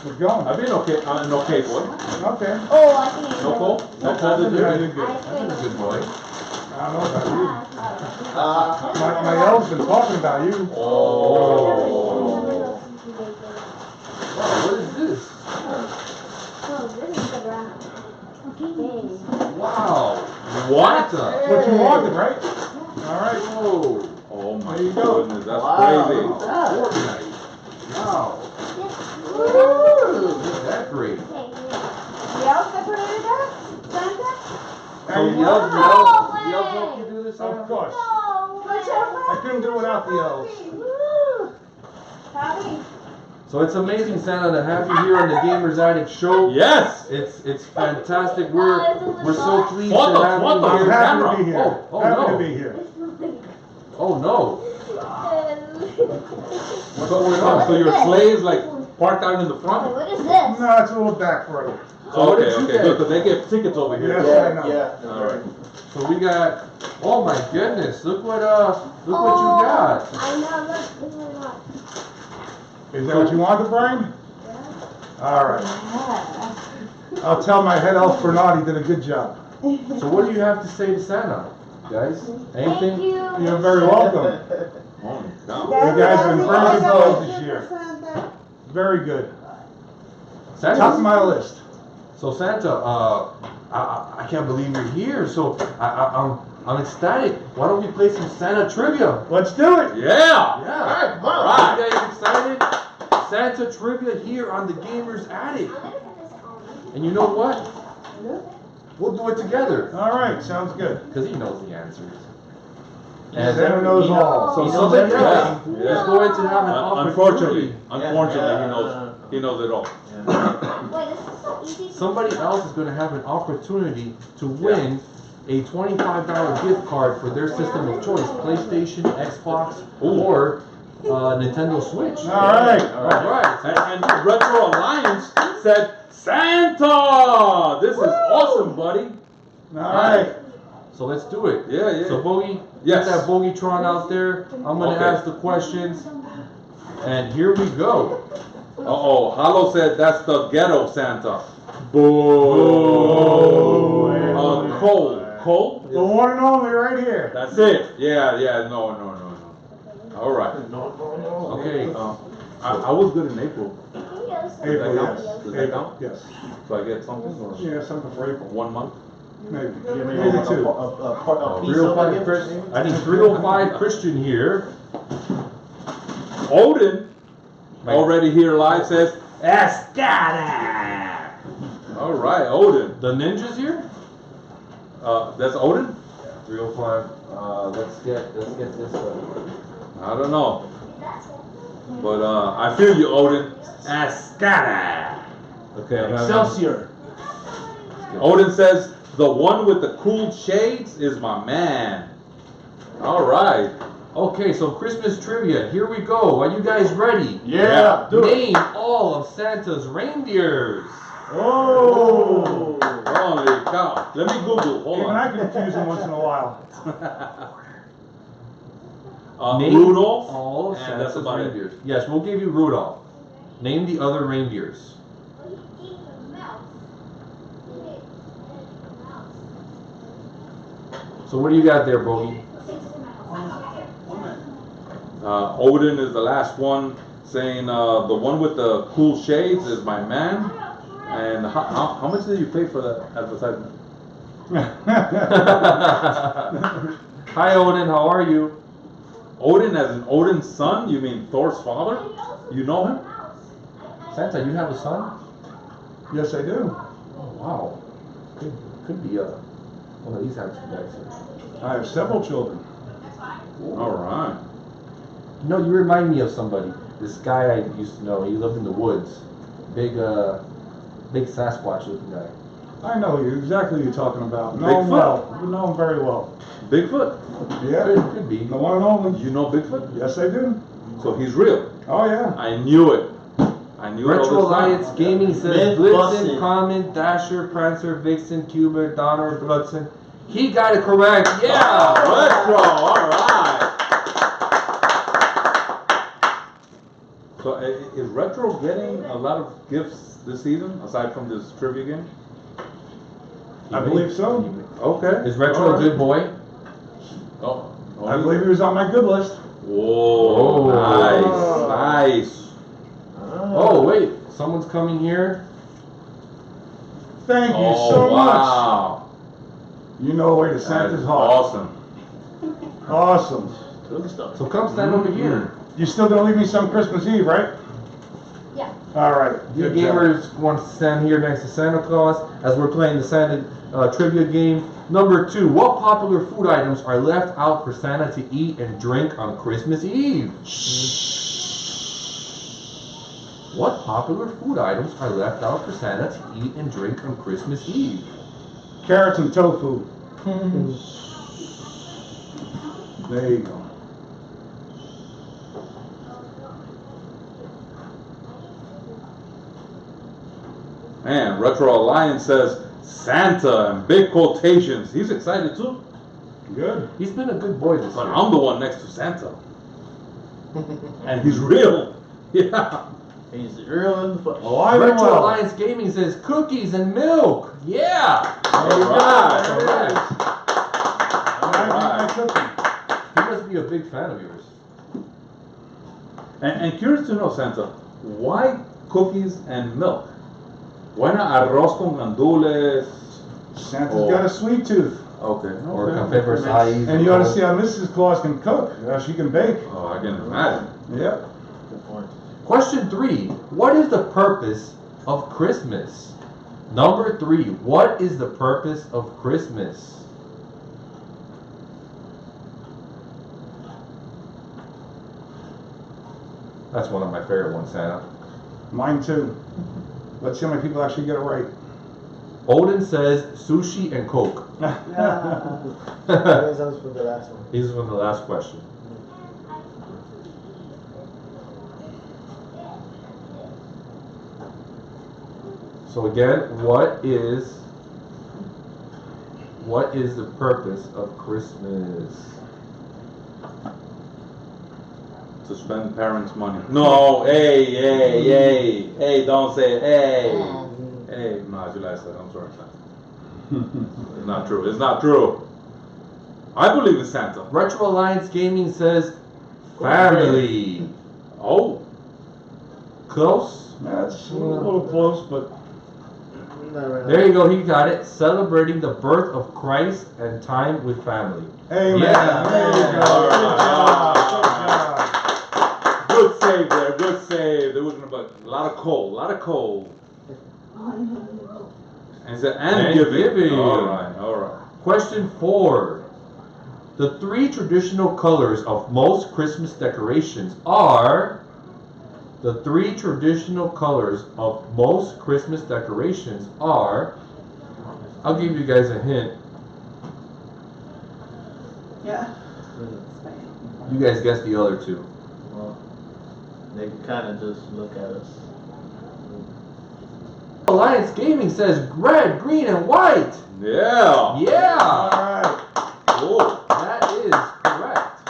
We're going. I've been okay. I'm an okay boy. Okay. Oh, I think I No cold? No cold in Yeah, there? you're good. That's a good boy. I don't know about you. My elves been talking about you. Oh. Wow, what is this? Oh, this is the ground. Okay. Wow. What? Santa. What you wanted, right? All right. Whoa. Oh my There you go. goodness, that's Wow. crazy. Wow. Woo! Isn't that great? The elves decorated that? Santa? So Hey, the elves, the elves help you do this, Santa? Of course. No way. I couldn't do without the elves. Woo! Howdy. So it's amazing, Santa, to have you here on the Gamers Addict Show. Yes! It's fantastic. We're so pleased Photos, to have photos. you I'm here. happy to camera. be here. Oh, Happy no. to be here. Oh no. What's going So on? your sleigh is like parked out in the front? What is this? No, it's a little back further. So what Okay, did you okay, get? good, because they get tickets over here. Yes, Yeah, I know. yeah. All right. So we got. Oh my goodness! Look what you got. I know, look, this is what I got. Is that what you wanted, Brian? All right. I'll tell my head elf Bernard he did a good job. So what do you have to say to Santa, guys? Thank Anything? you. You're very welcome. Holy cow. You guys have been very good this Santa. year. Very good. Top of Santa. my list. So Santa, I can't believe you're here. So I'm ecstatic. Why don't we play some Santa trivia? Let's do it. Yeah! Yeah. All right. You guys excited? Santa trivia here on the Gamers Addict. And you know what? We'll do it together. All right, sounds good. Because he knows the answers. Santa knows all. So He knows somebody everything. else Yeah. is going to have an Unfortunately, opportunity. he knows it all. Wait, this is so easy. Somebody else is going to have an opportunity to win a $25 gift card for their system of choice, PlayStation, Xbox, or Nintendo Switch. All right. All right. And Retro Alliance said, Santa! This is awesome, buddy. All right. So let's do it. Yeah, yeah. So Bogy, Yes. get that Bogytron out there. I'm going to Okay. ask the questions. And here we go. Uh-oh, Halo said that's the ghetto Santa. Boo. Cole. Cole? The one and only right here. That's it. Yeah, no. All right. Okay. I was good in April. April, count? yes. Does that count? Yes. So I get something or Yeah, something for April. 1 month? Maybe. Give me Maybe a two. piece of 305 it. Christian. I need 305 Christian here. Odin, Like- already here live, says, Escada! All right, Odin. The ninjas here? That's Odin? 305. Let's get this one. I don't know. But I feel you, Odin. Escada! Okay, I'm having. Excelsior. Odin says, the one with the cool shades is my man. All right. Okay, so Christmas trivia. Here we go. Are you guys ready? Yeah. Do it. Name all of Santa's reindeers. Oh. Holy cow. Let me Google. Hold Even on. I confuse them once in a while. Name Rudolph. all of and Santa's that's about it. reindeers. Yes, we'll give you Rudolph. Name the other reindeers. So what do you got there, Bogy? Odin is the last one saying the one with the cool shades is my man. And how much did you pay for that advertisement? Hi, Odin. How are you? Odin as in Odin's son? You mean Thor's father? You know him? Santa, you have a son? Yes, I do. Oh, wow. Could be one of these handsome guys here. I have several children. All right. You know, you remind me of somebody. This guy I used to know. He lived in the woods. Big Sasquatch looking guy. I know you exactly who you're talking about. Know him Bigfoot? well. You know him very well. Bigfoot? Yeah. Could be. The one and only. You know Bigfoot? Yes, I do. So he's real. Oh yeah. I knew it. I knew Retro it all this time. Alliance Gaming says Myth Blitzen, busted. Comet, Dasher, Prancer, Vixen, Cuber, Donner, Blitzen. He got it correct. Yeah. Retro, all right. So is Retro getting a lot of gifts this season aside from this trivia game? I believe so. Okay. Is Retro All a right. good boy? Oh, I believe he was on my good list. Whoa, Oh. nice. Oh, wait. Someone's coming here. Thank you Oh, so wow. much. You know the way to That Santa's is heart. awesome. Awesome. Good stuff. So come stand over here. You still gonna leave me some Christmas Eve, right? Yeah. All right. You Good job. gamers want to stand here next to Santa Claus as we're playing the Santa trivia game. Number 2, what popular food items are left out for Santa to eat and drink on Christmas Eve? What popular food items are left out for Santa to eat and drink on Christmas Eve? Carrots and tofu. There you go. Man, Retro Alliance says Santa and big quotations. He's excited too. Good. He's been a good boy this But year. I'm the one next to Santa. And he's real. Yeah. He's real in the flesh. Oh, I know. Retro Alliance Gaming says cookies and milk. Yeah. All There you go. right. All right. I took him. He must be a big fan of yours. And curious to know, Santa, why cookies and milk? Why not arroz con gandules? Santa's Oh. got a sweet tooth. Okay. Or okay. Café Versailles. And you ought to see how Mrs. Claus can cook. She can bake. Oh, I can imagine. Yep. Good point. Question 3. What is the purpose of Christmas? Number 3. What is the purpose of Christmas? That's one of my favorite ones, Santa. Mine too. Let's see how many people actually get it right. Odin says sushi and Coke. That was for the last one. This is from the last question. So again, what is the purpose of Christmas? To spend parents' money. No, hey, don't say it. Hey, no, July said, I'm sorry, Santa. It's not true. It's not true. I believe in Santa. Retro Alliance Gaming says family. Oh, Close? That's a little close, but No, not right. There you go, he got it. Celebrating the birth of Christ and time with family. Amen. Yeah. There you go. Good save there, good save. There was a lot of coal, And he said, and giving. All right. Question 4. The 3 traditional colors of most Christmas decorations are. The 3 traditional colors of most Christmas decorations are. I'll give you guys a hint. Yeah. You guys guess the other 2. Well, they kind of just look at us. Alliance Gaming says red, green, and white. Yeah. Yeah. Alright. Cool. That is correct.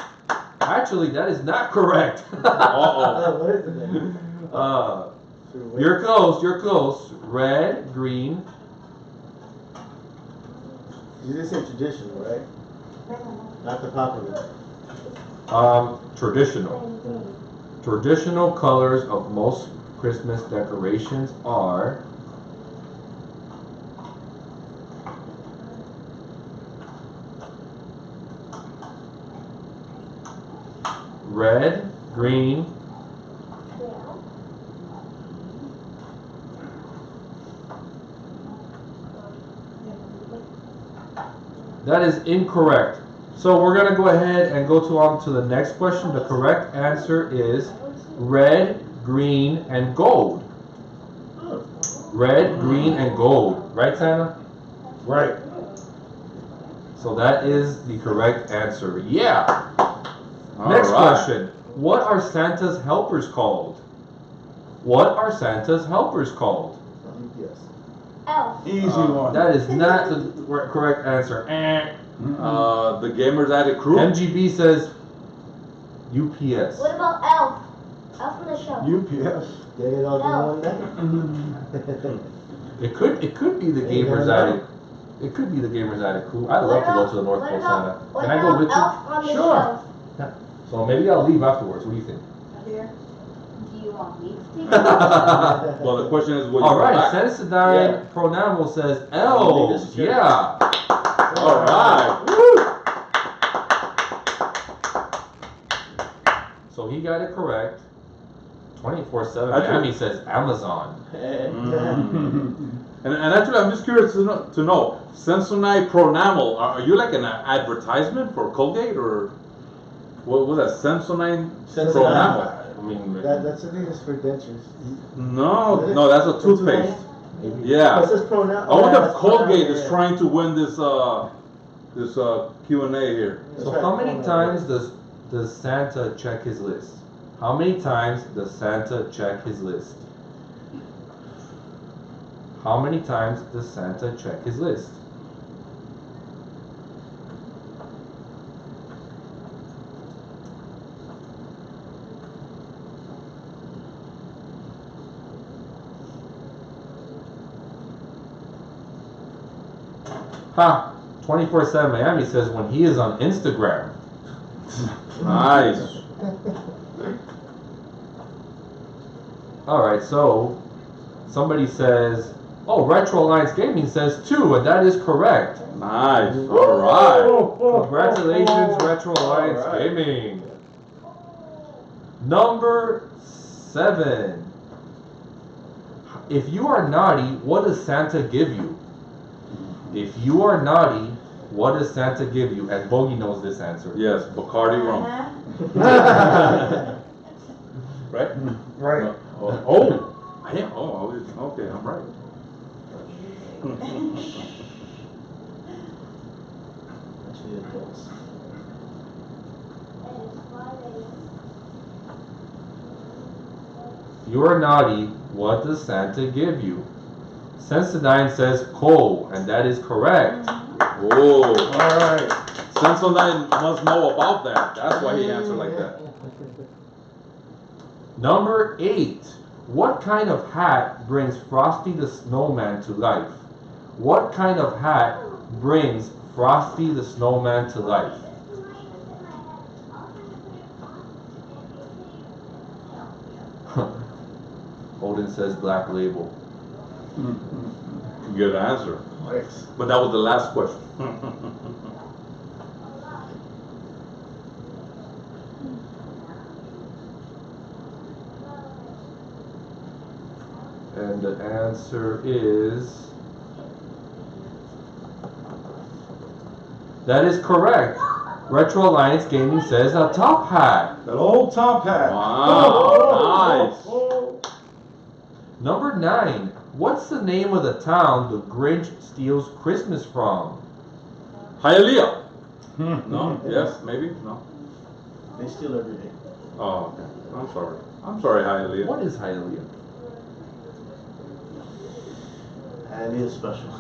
Actually, that is not correct. Uh-oh. What is it then? You're close. Red, green. You just say traditional, right? Not the popular. Traditional. Traditional colors of most Christmas decorations are. Red, green. That is incorrect. So we're going to go ahead and go on to the next question. The correct answer is red, green, and gold. Red, green, and gold. Right, Santa? Right. So that is the correct answer. Yeah. All Next right. question. What are Santa's helpers called? What are Santa's helpers called? Yes. Elf. Easy one. That is not the correct answer. The Gamers Attic crew. MGB says UPS. What about Elf? Elf from the show. UPS. Get it all in one day. It could be the Hey, Gamers no, no. Attic. It could be the Gamers Attic crew. I'd love to go to the North Pole, Santa. What Can I go about with Elf you? on the Sure. shelf? So maybe I'll leave afterwards. What do you think? Here. Do you want me to take it? Well, the question is, will you All come right, back? Sensodyne Pronamo says elves. Yeah. All right. So he got it correct. 24/7 Actually- Miami says Amazon. And actually, I'm just curious to know Sensodyne Pronamo, are you like an advertisement for Colgate or what was that? Sensodyne Sensodyne. Pronamo? I mean, That's the thing is for dentures. No, that's a toothpaste. Yeah. It says pronoun. I wonder if that's Colgate pronoun, is yeah. trying to win this Q&A here. so how many times does Santa check his list? How many times does Santa check his list? How many times does Santa check his list? Ha! 24/7 Miami says when he is on Instagram. Nice. Alright, so somebody says, oh, Retro Alliance Gaming says 2, and that is correct. Nice. All right. Congratulations, Retro Alliance Alright. Gaming. Number 7. If you are naughty, what does Santa give you? If you are naughty, what does Santa give you? And Bogy knows this answer. Yes, Bacardi rum. Right? Right. Oh, I am. Oh, okay, I'm right. Actually, it does. If you are naughty, what does Santa give you? Sensodyne says coal, and that is correct. Oh, All right. Sensodyne must know about that. That's why he answered like that. Number 8. What kind of hat brings Frosty the Snowman to life? What kind of hat brings Frosty the Snowman to life? Odin says Black Label. Good answer. Thanks. But that was the last question. And the answer is... That is correct. Retro Alliance Gaming says a top hat. That old top hat. Wow, nice. Number 9. What's the name of the town the Grinch steals Christmas from? Hialeah. No? Yes? Maybe? No? They steal every day. Oh, okay. I'm sorry. I'm sorry, Hialeah. What is Hialeah? And it is special.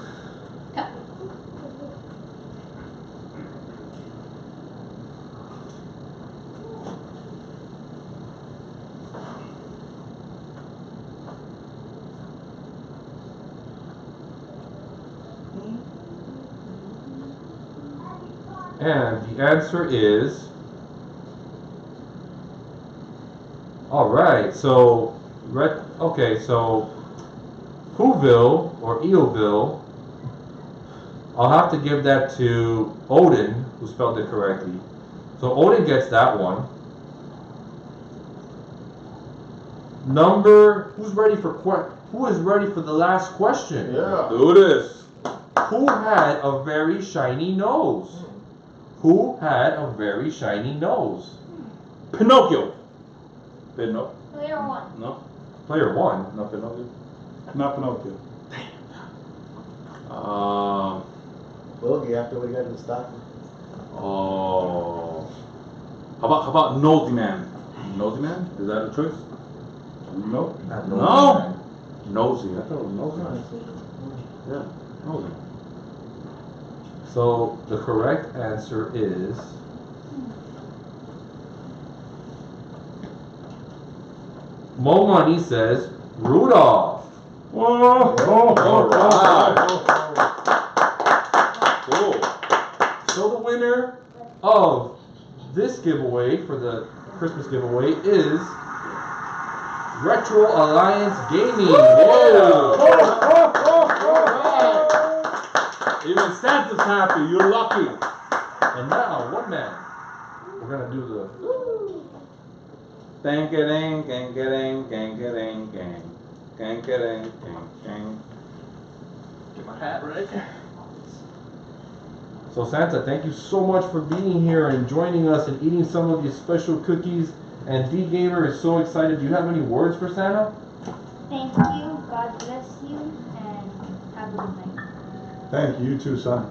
And the answer is... Alright, so... Okay, so... Whoville, or Eoville... I'll have to give that to Odin, who spelled it correctly. So Odin gets that one. Who is ready for the last question? Yeah. Do this. Who had a very shiny nose? Who had a very shiny nose? Pinocchio. Pinocchio. Player 1. No? Player 1. Not Pinocchio. Not Pinocchio. Bogy after we got him stopped. Oh. How about Nosy Man? Nosy Man? Is that a choice? Nope. Not No. Man. Nosy. I thought it was Nosy Man. Yeah. Nosy. So the correct answer is... Mo Money says Rudolph. Whoa. Alright. Cool. So the winner of this giveaway for the Christmas giveaway is Retro Alliance Gaming. Even Santa's happy. You're lucky. And now, one man. We're gonna do the... Gang-a-ding, gang-a-ding, gang-a-ding, gang. Gang-a-ding, gang, gang. Get my hat right. So Santa, thank you so much for being here and joining us and eating some of these special cookies. And D-Gamer is so excited. Do you have any words for Santa? Thank you. God bless you. And have a good night. Thank you, you too, son.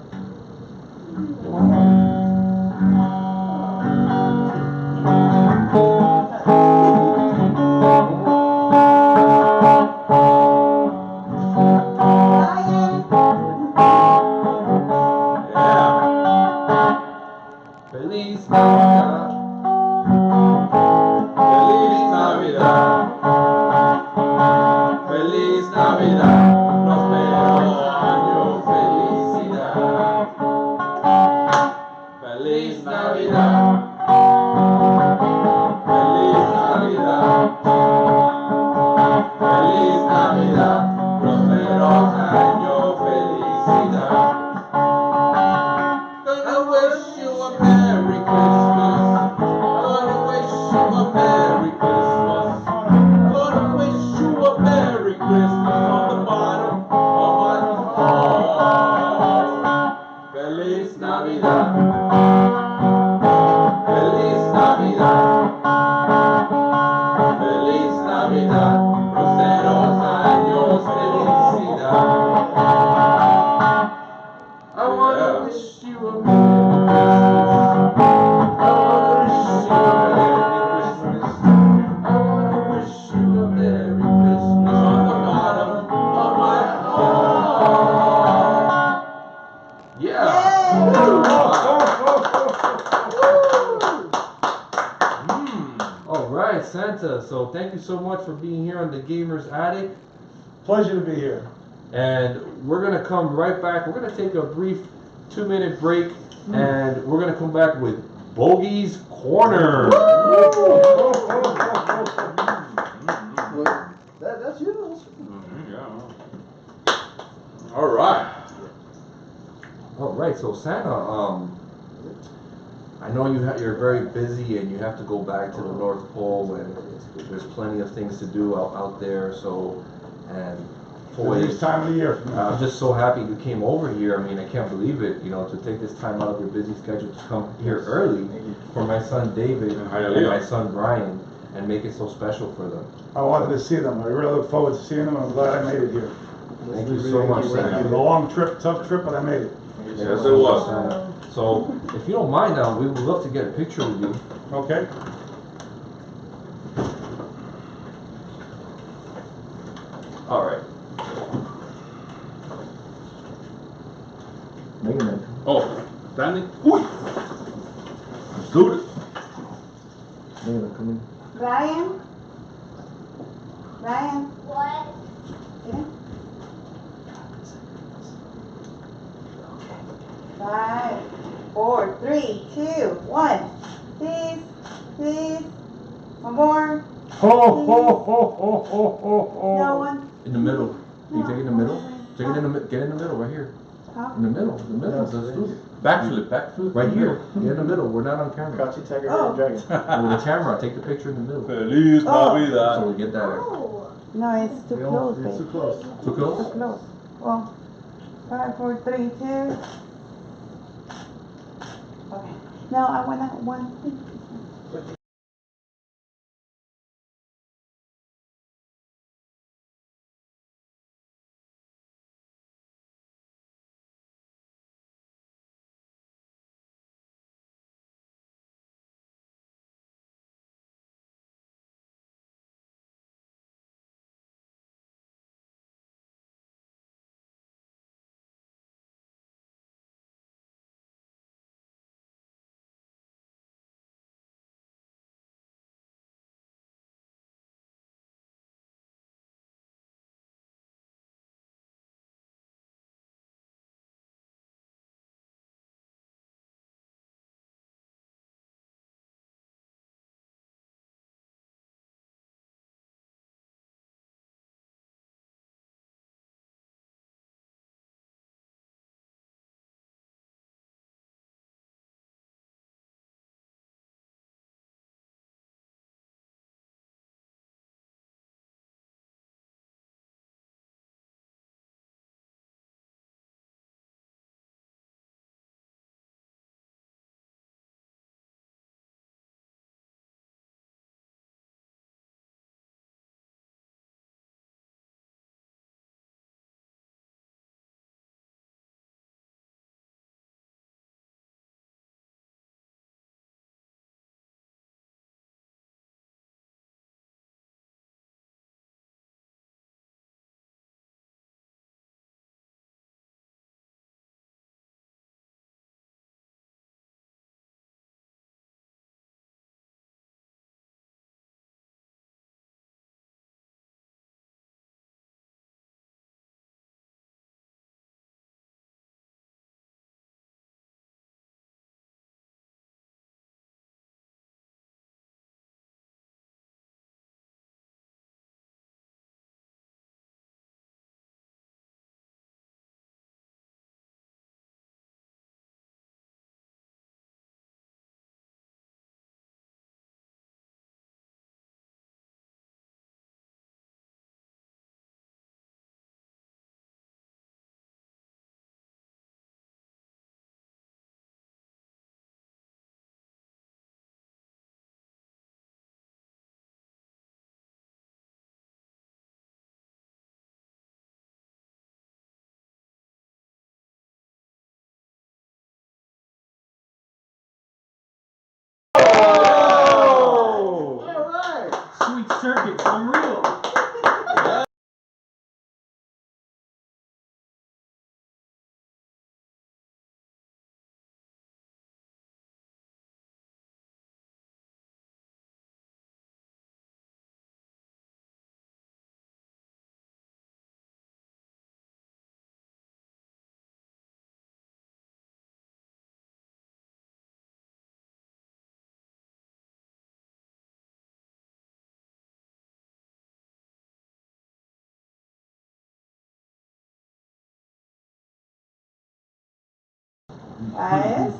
Feliz Navidad. Feliz Navidad. Feliz Navidad. Prospero año. Felicidad. Feliz Navidad. Feliz Navidad. Feliz Navidad. Prospero año. Felicidad. Gonna wish you a Merry Christmas. Gonna wish you a Merry Christmas. Gonna wish you a Merry Christmas from the bottom of my heart. Feliz Navidad. Feliz Navidad. Feliz Navidad. Prósperos años. Felicidad. I wanna wish you a Merry Christmas. I wanna wish you a Merry Christmas. I wanna wish you a Merry Christmas from the bottom of my heart. Yeah. All right, Santa. So thank you so much for being here on the Gamer's Attic. Pleasure to be here. And we're gonna come right back. We're gonna take a brief 2-minute break, and we're gonna come back with Bogy's Corner. That's you. Yeah. All right. All right, so Santa, I know you're very busy and you have to go back to the North Pole and there's plenty of things to do out there. So, and boy, This time of the year. I'm just so happy you came over here. I mean, I can't believe it. You know, to take this time out of your busy schedule to come here early for my son David and my son Brian and make it so special for them. I wanted to see them. I really look forward to seeing them. I'm glad I made it here. Thank you so much, It was a Santa. long trip, tough trip, but I made it. Yes, it was. Santa. So, if you don't mind, we would love to get a picture with you. Okay. All right. MegaMan. Oh, standing. Ooh. Let's do it. MegaMan, come in. Ryan? Ryan? What? Yeah? 5, 4, 3, 2, 1. Please, please. One more. Ho, ho, ho, ho, ho, ho, ho. No one. In the middle. Can you take it in the middle? Take it in the get in the middle, right here. Huh? In the middle. In the middle. Let's do it. Backflip, backflip. Right here. Get in the middle. We're not on camera. Crouching tiger, Oh. dragon. With the camera, take the picture in the middle. Feliz Oh. Navidad. So we get that. Oh. No, it's too close, It's too babe. close. Too close? Too close. Well, 5, 4, 3, 2. Okay. No, I went out one. Guys.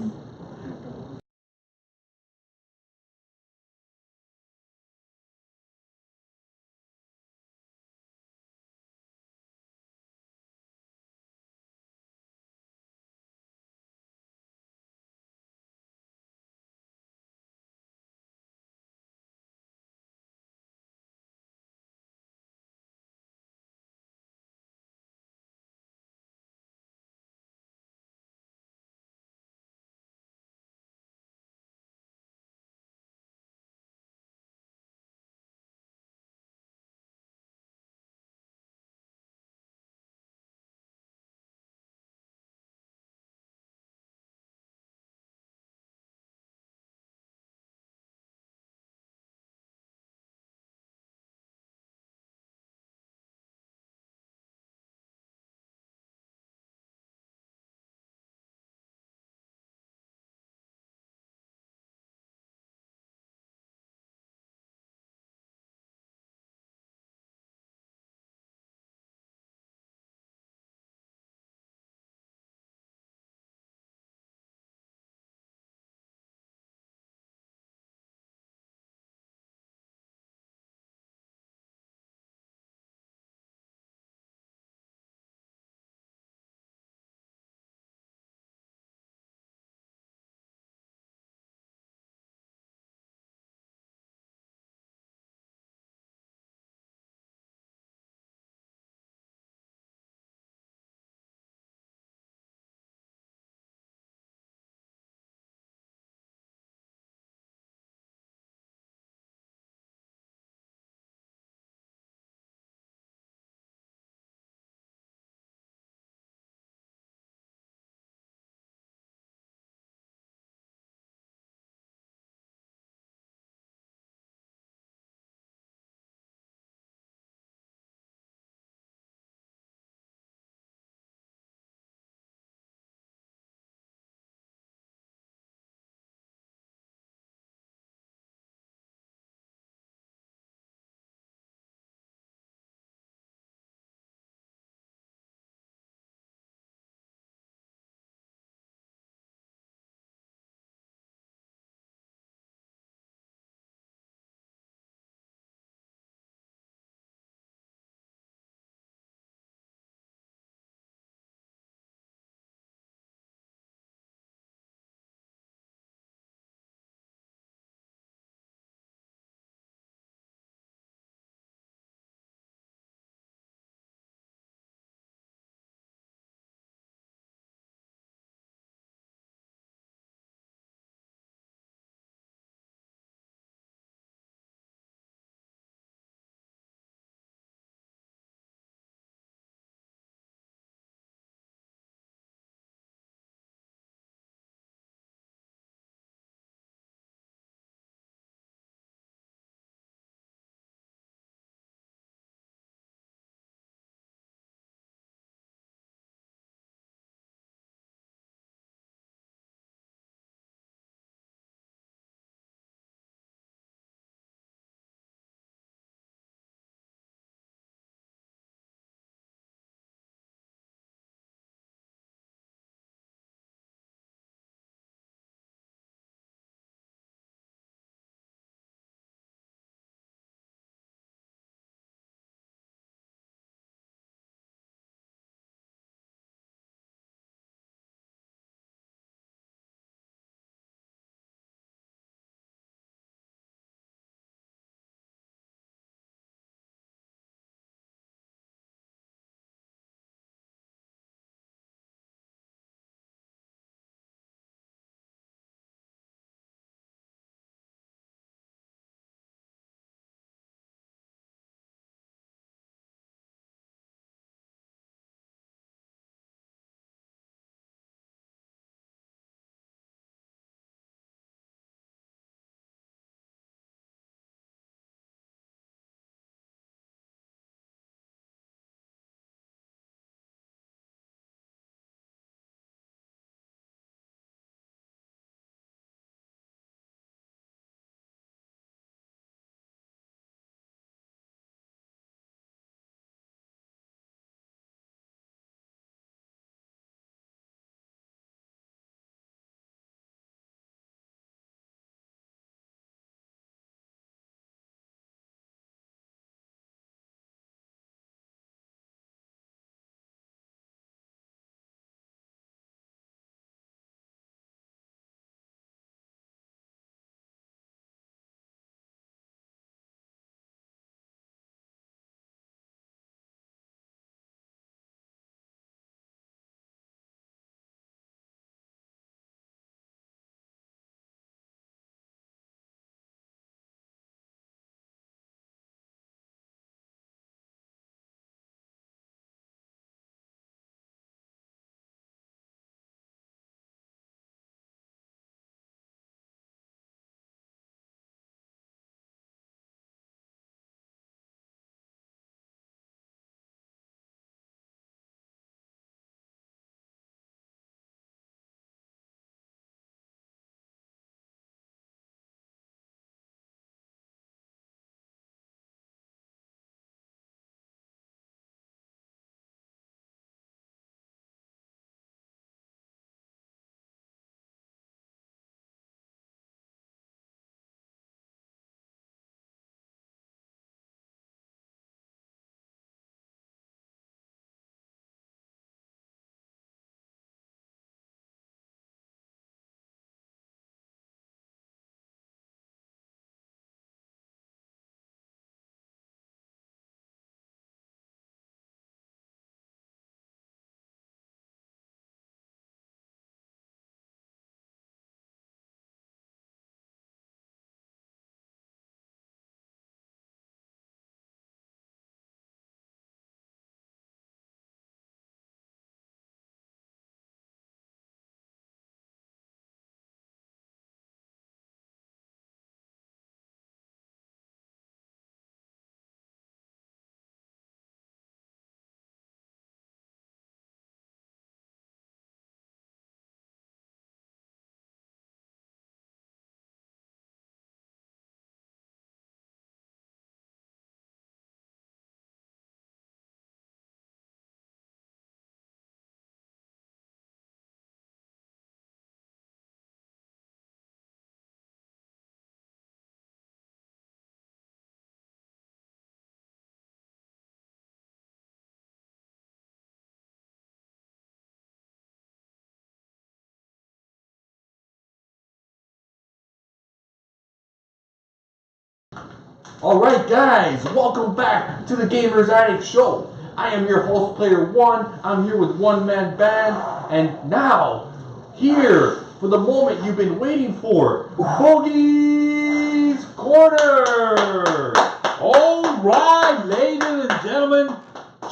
Alright guys, welcome back to the Gamers Addict Show. I am your host, Player One. I'm here with One Man Band. And now, here, for the moment you've been waiting for, Bogy's Corner! Alright, ladies and gentlemen,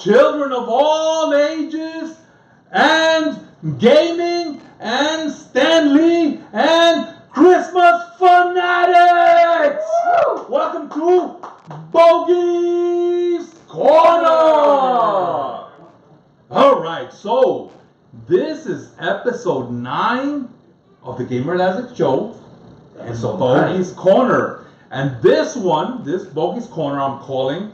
children of all ages, and gaming, and Stanley, and Christmas fanatics! Welcome to Bogy's Corner! Alright, so this is episode 9 of the Gamer Addict Show, and Bogy's Corner. And this one, this Bogy's Corner, I'm calling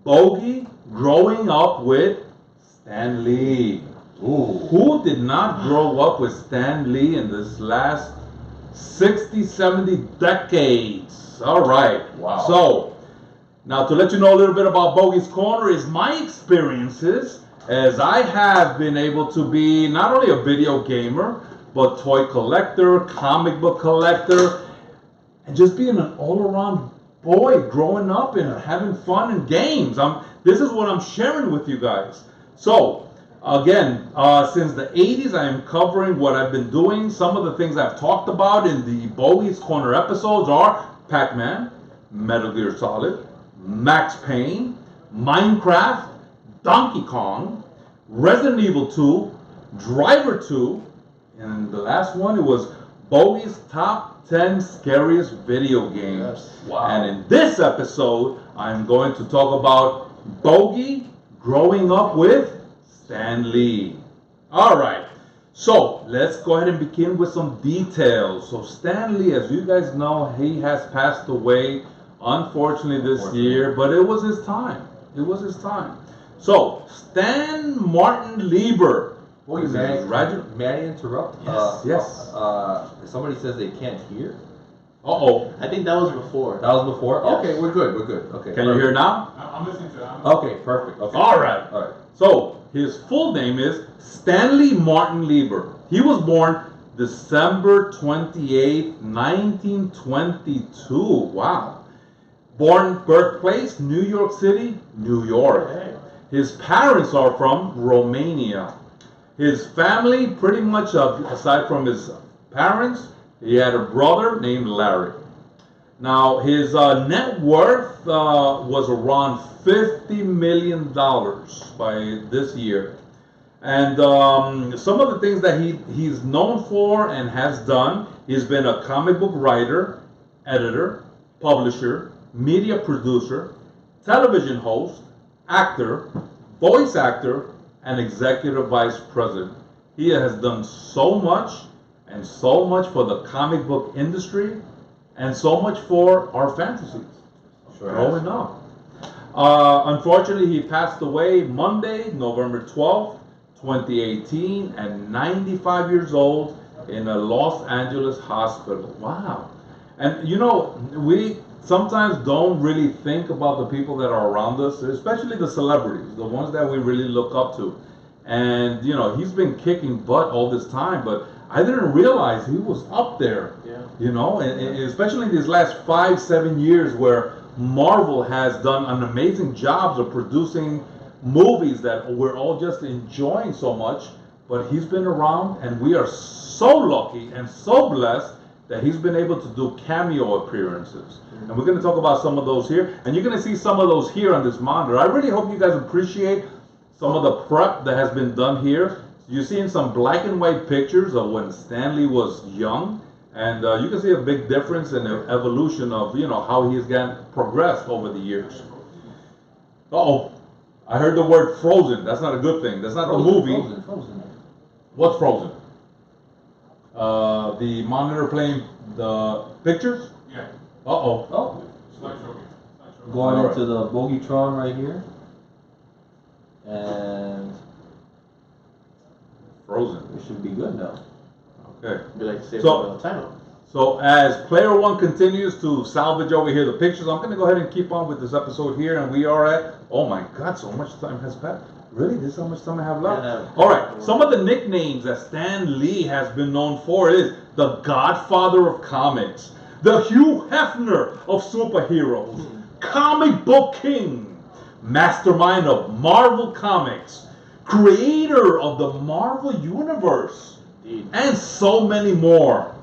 Bogy Growing Up with Stan Lee. Ooh. Who did not grow up with Stan Lee in this last 60, 70 decades? All right. Wow. So, now to let you know a little bit about Bogy's Corner is my experiences, as I have been able to be not only a video gamer, but toy collector, comic book collector, and just being an all-around boy growing up and having fun in games. This is what I'm sharing with you guys. So, again, since the 80s, I am covering what I've been doing. Some of the things I've talked about in the Bogy's Corner episodes are Pac-Man, Metal Gear Solid, Max Payne, Minecraft, Donkey Kong, Resident Evil 2, Driver 2, and the last one, it was Bogy's Top 10 Scariest Video Games. Yes. Wow. And in this episode, I'm going to talk about Bogy Growing Up with Stan Lee. Alright, so let's go ahead and begin with some details. So Stan Lee, as you guys know, he has passed away, unfortunately this year, but it was his time. It was his time. So, Stan Martin Lieber. Well, may I interrupt? Yes. Somebody says they can't hear. Uh-oh. I think that was before. That was before? Yes. Okay, we're good. Okay. Can you hear now? I'm listening to that. Okay, perfect. Okay. All right. All right. So, his full name is Stanley Martin Lieber. He was born December 28, 1922. Wow. Born birthplace, New York City, New York. Okay. His parents are from Romania. His family, pretty much, aside from his parents, he had a brother named Larry. Now, his net worth was around $50 million by this year. And some of the things that he's known for and has done, he's been a comic book writer, editor, publisher, media producer, television host, actor, voice actor, and executive vice president. He has done so much and so much for the comic book industry and so much for our fantasies growing up. Unfortunately, he passed away Monday, November 12th, 2018, at 95 years old in a Los Angeles hospital. Wow. And you know, we sometimes don't really think about the people that are around us, especially the celebrities, the ones that we really look up to. And you know, he's been kicking butt all this time, but I didn't realize he was up there. Yeah. You know, and especially in these last 5-7 years where Marvel has done an amazing job of producing movies that we're all just enjoying so much. But he's been around, and we are so lucky and so blessed that he's been able to do cameo appearances. And we're going to talk about some of those here. And you're going to see some of those here on this monitor. I really hope you guys appreciate some of the prep that has been done here. You're seeing some black and white pictures of when Stan Lee was young. And you can see a big difference in the evolution of, you know, how he's gotten progressed over the years. Uh-oh. I heard the word Frozen. That's not a good thing. That's not the movie. Frozen. What's Frozen? The monitor playing the pictures? Yeah. Uh-oh. Oh, Slideshow game. going All right. into the Bogytron right here. And Frozen. it should be good now. Okay. Be like to say So- timeout. So as Player One continues to salvage over here the pictures, I'm going to go ahead and keep on with this episode here. And we are at, oh my God, so much time has passed. Really? This is how much time I have left? Yeah. All right. Some of the nicknames that Stan Lee has been known for is the Godfather of comics, the Hugh Hefner of superheroes, comic book king, mastermind of Marvel Comics, creator of the Marvel Universe, and so many more.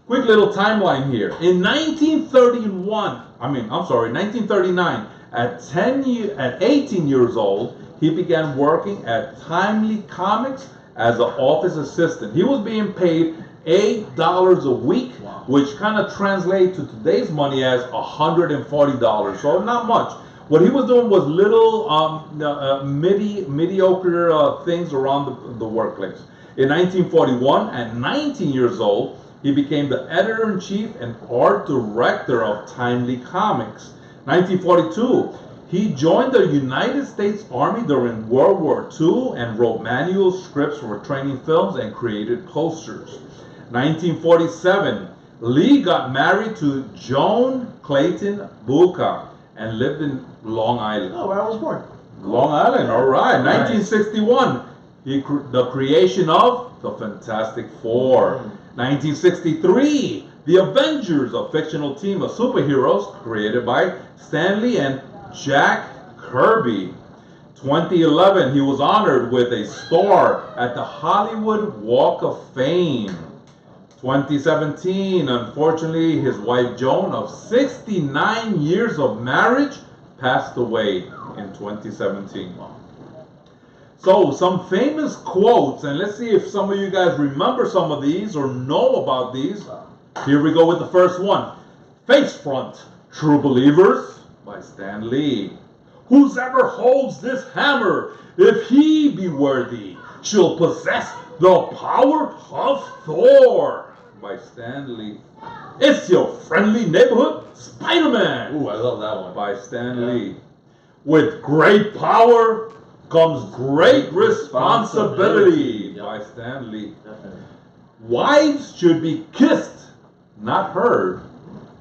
Quick little timeline here. In 1939, at 18 years old, he began working at Timely Comics as an office assistant. He was being paid $8 a week, which kind of translates to today's money as $140. So not much. What he was doing was little mediocre things around the workplace. In 1941, at 19 years old, he became the editor-in-chief and art director of Timely Comics. 1942, he joined the United States Army during World War II and wrote manual scripts for training films and created posters. 1947, Lee got married to Joan Clayton Pika and lived in Long Island. Oh, where I was born. Long Island, all right. 1961, the creation of the Fantastic Four. 1963, the Avengers, a fictional team of superheroes created by Stan Lee and Jack Kirby. 2011, he was honored with a star at the Hollywood Walk of Fame. 2017, unfortunately, his wife Joan, of 69 years of marriage, passed away in 2017. So, some famous quotes, and let's see if some of you guys remember some of these or know about these. Here we go with the first one. Face front, true believers, by Stan Lee. Whosoever holds this hammer, if he be worthy, shall possess the power of Thor, by Stan Lee. It's your friendly neighborhood Spider-Man. Ooh, I love that one. By Stan Lee. With great power comes great responsibility, by Stan Lee. Wives should be kissed, not heard,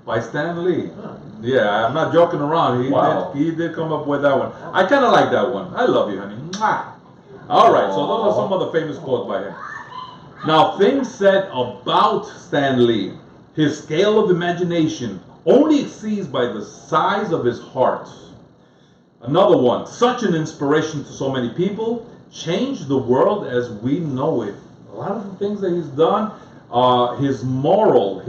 by Stan Lee. Yeah, I'm not joking around. He did come up with that one. I kind of like that one. I love you, honey. Mwah. All right, so those are some of the famous quotes by him. Now, things said about Stan Lee. His scale of imagination only exceeds by the size of his heart. Another one, such an inspiration to so many people, changed the world as we know it. A lot of the things that he's done, his moral, a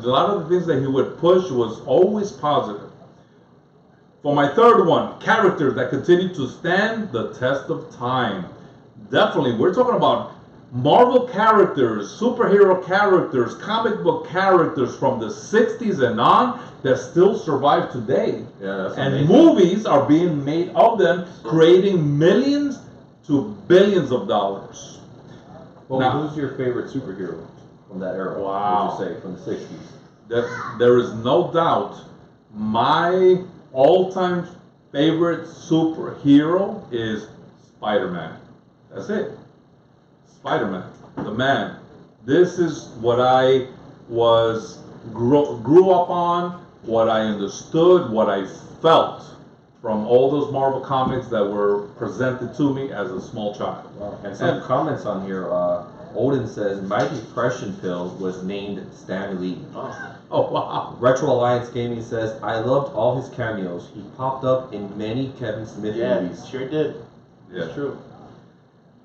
lot of the things that he would push was always positive. For my third one, characters that continue to stand the test of time. Definitely, we're talking about Marvel characters, superhero characters, comic book characters from the 60s and on that still survive today. Yeah, that's and amazing. movies are being made of them, creating millions to billions of dollars. Well, Now- who's your favorite superhero from that era? Wow. Would you say from the 60s? There is no doubt my all-time favorite superhero is Spider-Man. That's it. Spider-Man, the man. This is what I grew up on, what I understood, what I felt from all those Marvel comics that were presented to me as a small child. Wow. And some comments on here. Odin says, my depression pill was named Stan Lee. Oh, wow. Retro Alliance Gaming says, I loved all his cameos. He popped up in many Kevin Smith movies. Sure did. Yeah. It's true.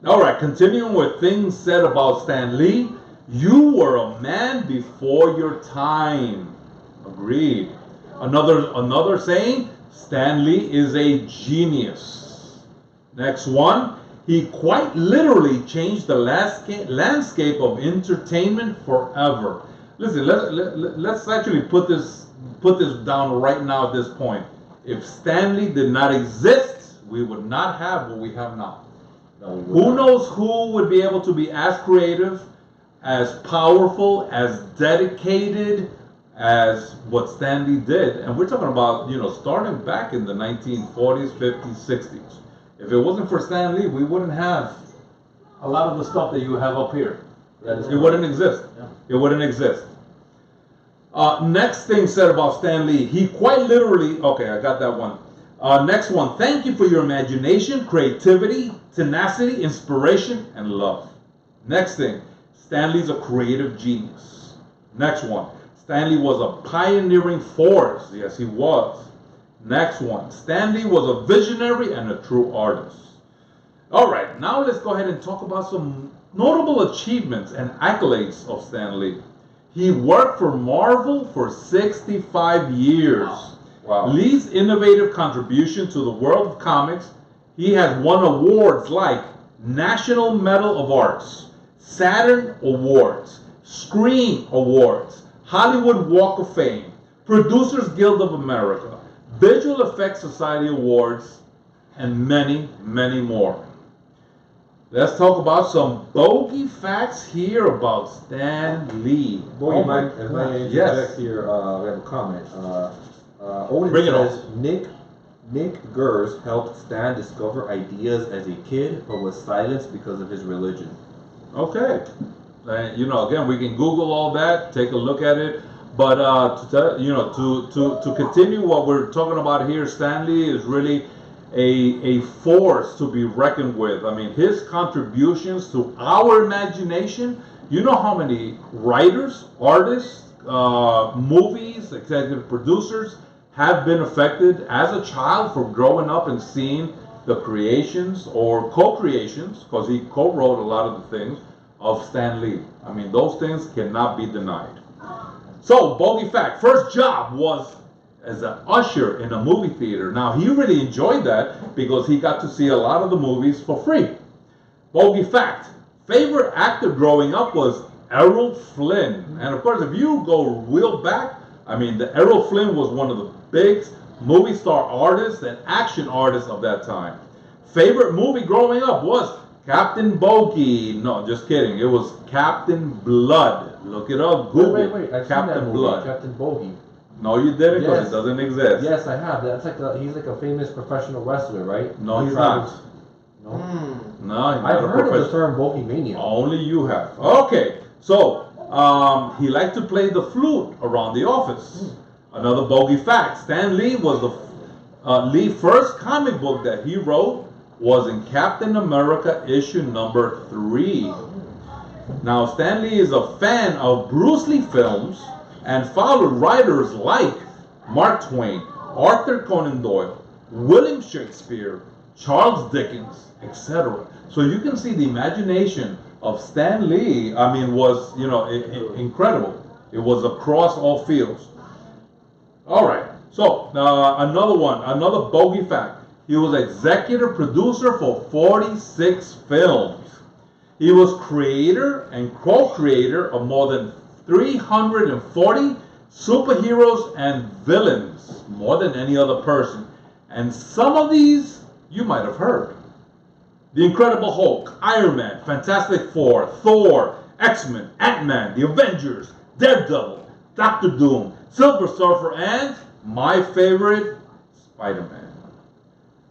All right, continuing with things said about Stan Lee. You were a man before your time. Agreed. Another saying, Stan Lee is a genius. Next one, he quite literally changed the landscape of entertainment forever. Listen, let's actually put this down right now at this point. If Stan Lee did not exist, we would not have what we have now. No, Who knows who would be able to be as creative, as powerful, as dedicated as what Stan Lee did? And we're talking about, starting back in the 1940s, 50s, 60s. If it wasn't for Stan Lee, we wouldn't have a lot of the stuff that you have up here. It wouldn't exist. It wouldn't exist. Next thing said about Stan Lee, he quite literally, okay, I got that one. Next one, thank you for your imagination, creativity, tenacity, inspiration, and love. Next thing, Stan Lee's a creative genius. Next one, Stan Lee was a pioneering force. Yes, he was. Next one. Stan Lee was a visionary and a true artist. All right, now let's go ahead and talk about some notable achievements and accolades of Stan Lee. He worked for Marvel for 65 years. Wow. Lee's innovative contribution to the world of comics, he has won awards like National Medal of Arts, Saturn Awards, Screen Awards, Hollywood Walk of Fame, Producers Guild of America, Visual Effects Society Awards, and many, many more. Let's talk about some bogey facts here about Stan Lee. Boy, Oh my if I gosh. interject Yes. here, we have a comment. Odin Bring it says Nick Gers helped Stan discover ideas as a kid, but was silenced because of his religion. Okay. You know, again, we can Google all that, take a look at it. But to continue what we're talking about here, Stan Lee is really a force to be reckoned with. I mean, his contributions to our imagination. You know how many writers, artists, movies, executive producers have been affected as a child from growing up and seeing the creations or co-creations, because he co-wrote a lot of the things, of Stan Lee. I mean, those things cannot be denied. So, bogey fact, first job was as an usher in a movie theater. Now, he really enjoyed that because he got to see a lot of the movies for free. Bogey fact, favorite actor growing up was Errol Flynn. And of course, if you go real back, I mean, the Errol Flynn was one of the big movie star artists and action artists of that time. Favorite movie growing up was Captain Bogy. No, just kidding. It was Captain Blood. Look it up. Google Wait. I've seen that Captain movie, Blood. Captain Bogy. No, you didn't, because Yes. it doesn't exist. Yes, I have. That's like he's like a famous professional wrestler, right? No, he's He not. travels- No. No, he's I've not a heard of the professional. term Bogy Mania. Only you have. Okay, so he liked to play the flute around the office. Another bogey fact: Stan Lee was the Lee first comic book that he wrote was in Captain America issue number 3. Now, Stan Lee is a fan of Bruce Lee films and followed writers like Mark Twain, Arthur Conan Doyle, William Shakespeare, Charles Dickens, etc. So you can see the imagination of Stan Lee, I mean, was, incredible. It was across all fields. All right, so another bogey fact. He was executive producer for 46 films. He was creator and co-creator of more than 340 superheroes and villains, more than any other person. And some of these you might have heard. The Incredible Hulk, Iron Man, Fantastic Four, Thor, X-Men, Ant-Man, The Avengers, Daredevil, Doctor Doom, Silver Surfer, and my favorite, Spider-Man.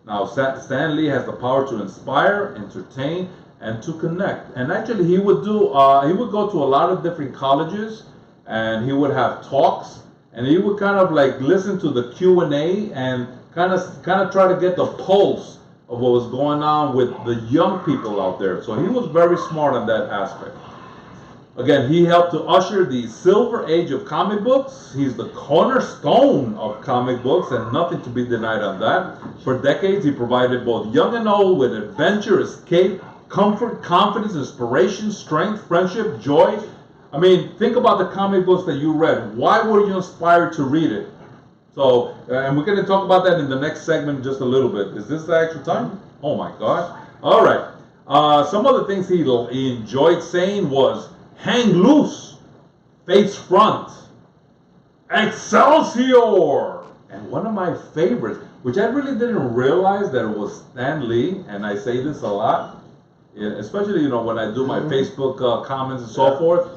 Now, Stan Lee has the power to inspire, entertain, and to connect. And actually, he would go to a lot of different colleges, and he would have talks, and he would kind of like listen to the Q&A and kind of try to get the pulse of what was going on with the young people out there. So he was very smart on that aspect. Again, he helped to usher the silver age of comic books. He's the cornerstone of comic books, and nothing to be denied on that. For decades, he provided both young and old with adventure, escape, comfort, confidence, inspiration, strength, friendship, joy. I mean, think about the comic books that you read. Why were you inspired to read it? So, and we're going to talk about that in the next segment just a little bit. Is this the actual time? Oh my gosh. All right. Some of the things he enjoyed saying was, hang loose, face front, Excelsior. And one of my favorites, which I really didn't realize that it was Stan Lee, and I say this a lot, especially, when I do my Facebook comments and so forth,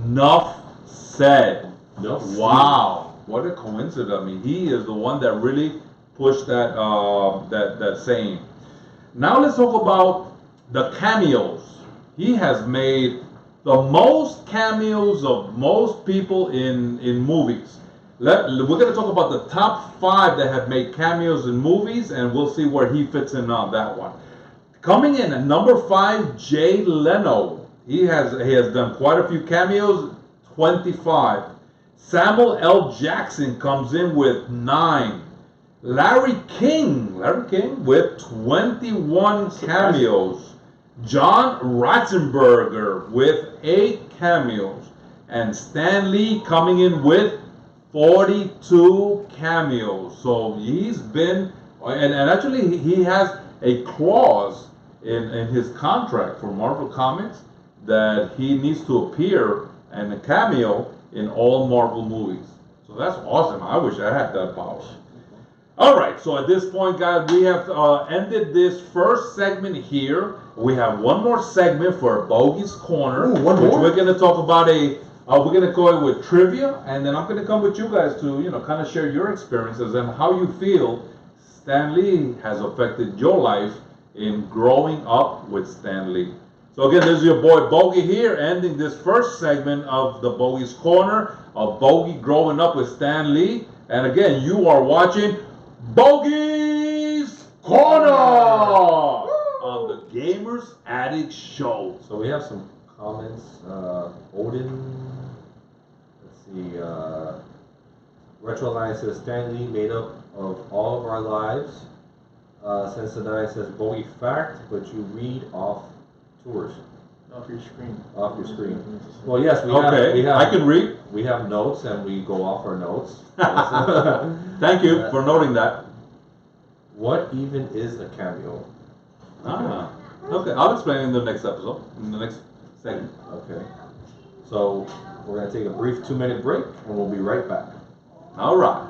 Nuff said. Wow. What a coincidence. I mean, he is the one that really pushed that that saying. Now let's talk about the cameos. He has made the most cameos of most people in movies. We're going to talk about the top 5 that have made cameos in movies, and we'll see where he fits in on that one. Coming in at number 5, Jay Leno. He has done quite a few cameos, 25. Samuel L. Jackson comes in with 9. Larry King with 21 cameos. John Ratzenberger with 8 cameos. And Stan Lee coming in with 42 cameos. So he's been, and actually he has a clause in his contract for Marvel Comics that he needs to appear and a cameo in all Marvel movies. So that's awesome. I wish I had that power. All right, so at this point, guys, we have ended this first segment here. We have one more segment for Bogy's Corner. Ooh, one which more? we're going to talk about we're going to go with trivia, and then I'm going to come with you guys to, kind of share your experiences and how you feel Stan Lee has affected your life in growing up with Stan Lee. So again, this is your boy Bogy here, ending this first segment of the Bogy's Corner of Bogy growing up with Stan Lee. And again, you are watching Bogy's Corner on the Gamers Addict Show. So we have some comments. Odin, let's see. Retro Line says Stan Lee made up of all of our lives. Sensodyne says Bogy fact, but you read off tours. Off your screen. Off your screen. Well, yes, we Okay, have. I can read. We have notes, and we go off our notes. Thank you for noting that. What even is a cameo? Okay, I'll explain in the next episode, in the next segment. Okay. So we're gonna take a brief 2-minute break, and we'll be right back. All right.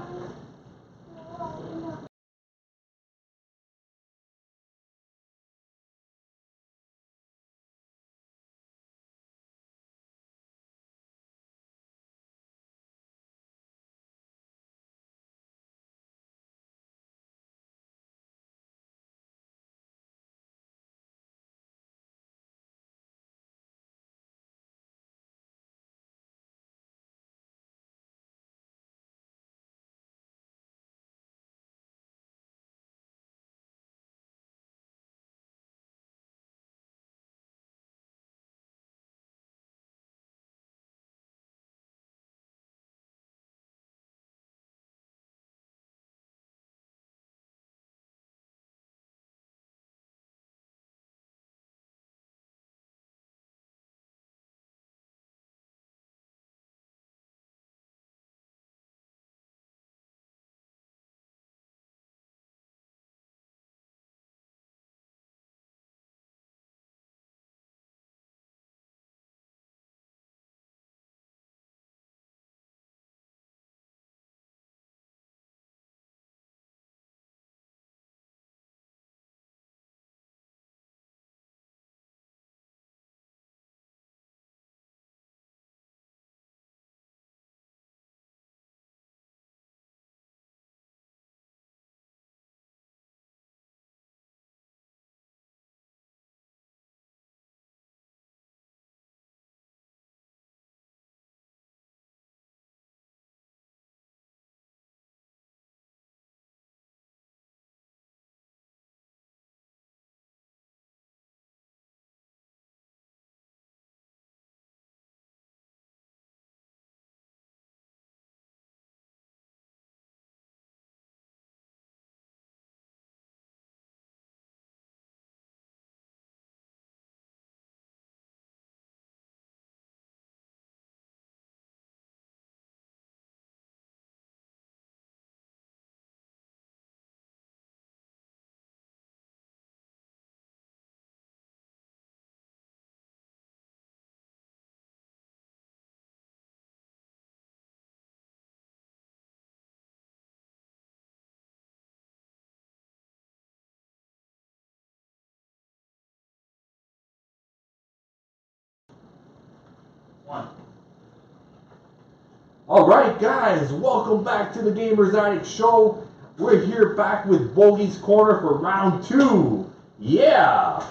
All right, guys, welcome back to the Gamers Addict Show. We're here back with Bogy's Corner for round 2. Yeah.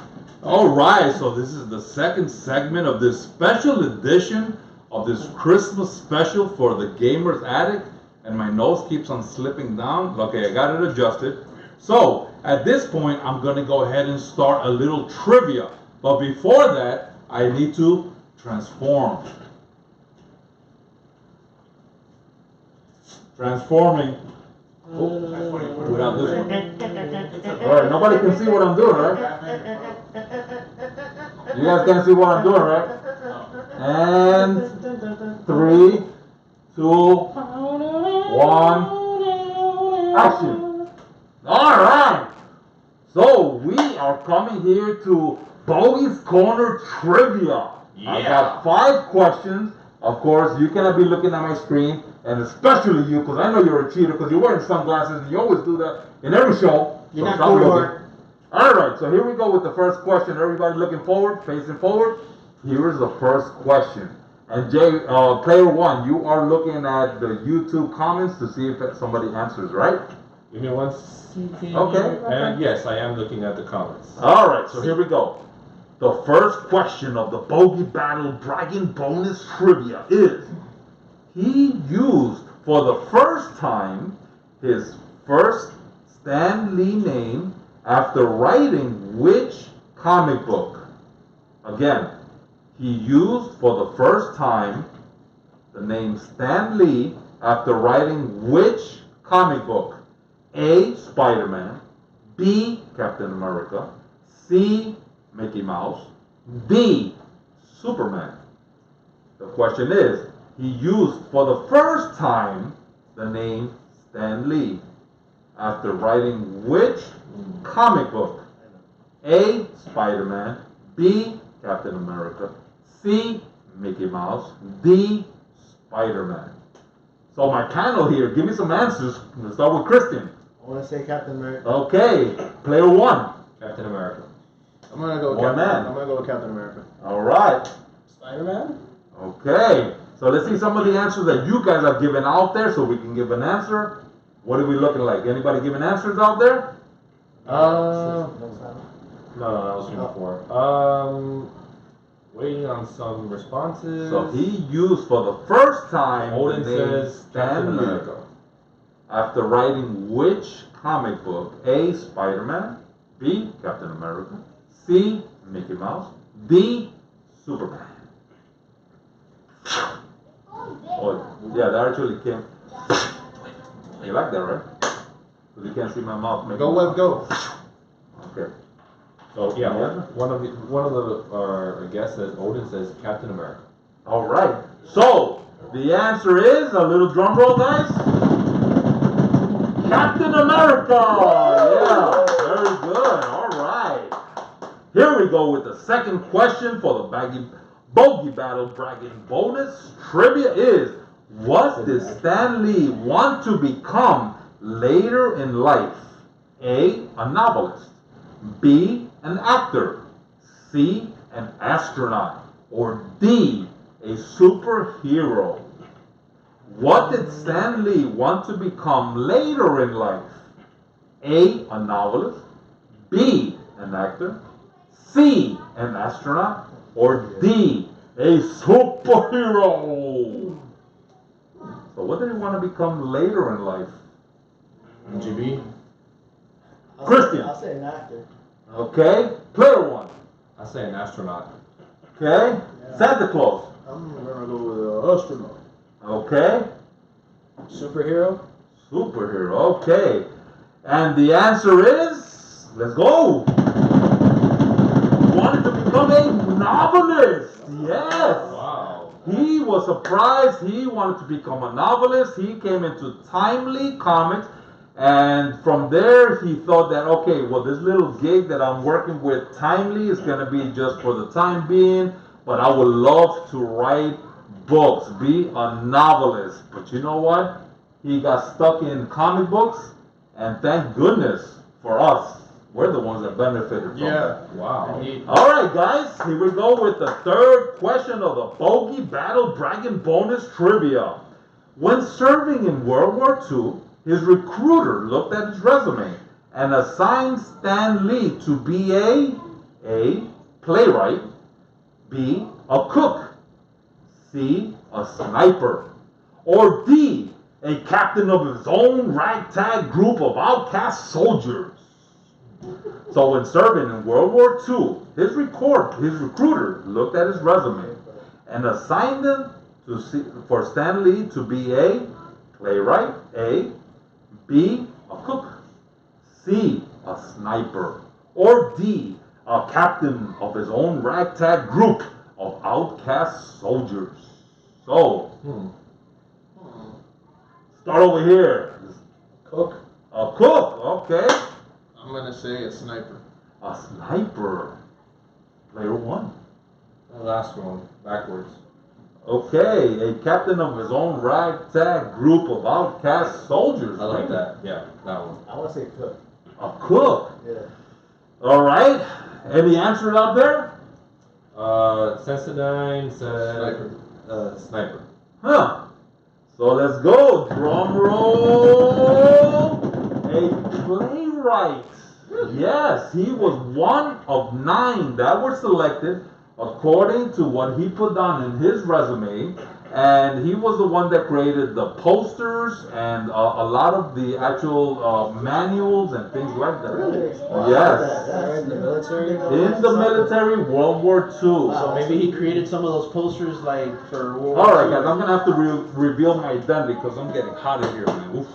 All right, so this is the second segment of this special edition of this Christmas special for the Gamers Addict, and my nose keeps on slipping down. Okay, I got it adjusted. So at this point, I'm gonna go ahead and start a little trivia. But before that, I need to transform. Transforming. Without this one. Alright, nobody can see what I'm doing, right? You guys can't see what I'm doing, right? And 3, 2, 1, action. Alright. So we are coming here to Bogy's Corner Trivia. I got 5 questions. Of course, you cannot be looking at my screen, and especially you, because I know you're a cheater, because you're wearing sunglasses, and you always do that in every show. You're so not stop cool, looking. Alright, so here we go with the first question. Everybody looking forward, facing forward. Here is the first question. And Jay, player 1, you are looking at the YouTube comments to see if somebody answers, right? Give me 1 second. Okay. And yes, I am looking at the comments. Alright, so here we go. The first question of the Bogy Battle Bragging Bonus Trivia is, he used for the first time his first Stan Lee name after writing which comic book? Again, he used for the first time the name Stan Lee after writing which comic book? A. Spider-Man, B. Captain America, C. Mickey Mouse, D. Superman. The question is, he used for the first time the name Stan Lee after writing which comic book? A. Spider-Man, B. Captain America, C. Mickey Mouse, D. Spider-Man. So my panel here, give me some answers. Let's start with Christian. I want to say Captain America. Okay, player 1. Captain America. I'm gonna go with One Captain. man. I'm gonna go with Captain America. All right. Spider-Man? Okay. So let's see some of the answers that you guys have given out there, so we can give an answer. What are we looking like? Anybody giving answers out there? No, that was me before. Waiting on some responses. So he used for the first time Odin the name says Captain Stan Lee America. after writing which comic book? A. Spider-Man, B. Captain America, C. Mickey Mouse, D. Superman. Oh, yeah, that actually came. You like that, right? Because you can't see my mouth. Go Web, go. Okay. So yeah, Yeah. one of the I guess says Odin says Captain America. All right. So the answer is a little drum roll, guys. Captain America. Yeah, very good. All right. Here we go with the second question for the Bogy Battle Bragging Bonus Trivia is, what did Stan Lee want to become later in life? A novelist, B, an actor, C, an astronaut, or D, a superhero? What did Stan Lee want to become later in life? A novelist, B, an actor, C, an astronaut, or D, a superhero? So what did he want to become later in life? GB? Christian. I'll say an actor. Okay, player 1. I say an astronaut. Okay, Santa Claus. I'm gonna go with astronaut. Okay, Superhero? superhero. Okay, and the answer is, let's go. Wanted to become a novelist. Yes. Wow. He was surprised. He wanted to become a novelist. He came into Timely Comics, and from there he thought that, okay, well, this little gig that I'm working with Timely is going to be just for the time being, but I would love to write books, be a novelist. But you know what? He got stuck in comic books, and thank goodness for us. We're the ones that benefited from that. Wow. All right, guys, here we go with the third question of the Bogy Battle Bragging Bonus Trivia. When serving in World War II, his recruiter looked at his resume and assigned Stan Lee to be a playwright, B, a cook, C, a sniper, or D, a captain of his own ragtag group of outcast soldiers. So when serving in World War II, his recruiter looked at his resume and assigned him for Stan Lee to be a playwright, A. B. A cook, C. A sniper, or D. A captain of his own ragtag group of outcast soldiers. So, start over here. Cook. A cook, okay. I'm gonna say a sniper. A sniper. Player one. The last one, backwards. Okay, a captain of his own ragtag group of outcast soldiers. I like that. Yeah, that one. I want to say cook. A cook. Yeah. All right. Any answers out there? Sensodyne said sniper. Huh. So let's go. Drum roll. A playwright. Yes, he was one of 9 that were selected according to what he put down in his resume. And he was the one that created the posters and a lot of the actual manuals and things like that. Really? Yes. In the military. In the military, World War II. So maybe he created some of those posters like for World War All right, II. guys, I'm gonna have to reveal my identity because I'm getting hot in here, man. Oof.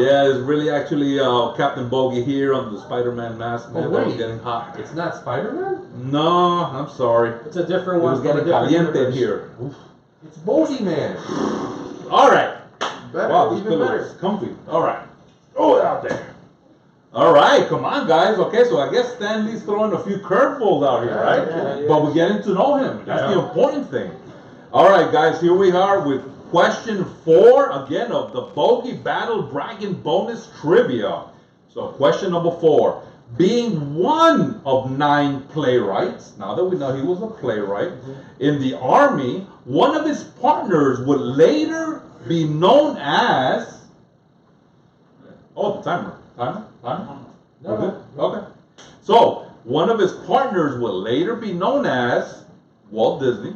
Yeah, it's really actually Captain Bogy here on the Spider-Man mask, man. Oh, That was wait. getting hot. It's not Spider-Man? No, I'm sorry. It's a different It one. was from a getting different caliente in universe. here. Oof. It's Bogy Man. All right. Better, Wow, this even pillow better. is comfy. All right. Throw it out there. All right, come on, guys. Okay, so I guess Stanley's throwing a few curveballs out here, right? yeah, But we're getting to know him. That's the Yeah. important thing. All right, guys, here we are with question 4, again, of the Bogy Battle Bragging Bonus Trivia. So question number 4. Being one of 9 playwrights, now that we know he was a playwright, in the Army, one of his partners would later be known as... Oh, the timer. Timer? No, We're good? Okay. So, one of his partners will later be known as Walt Disney,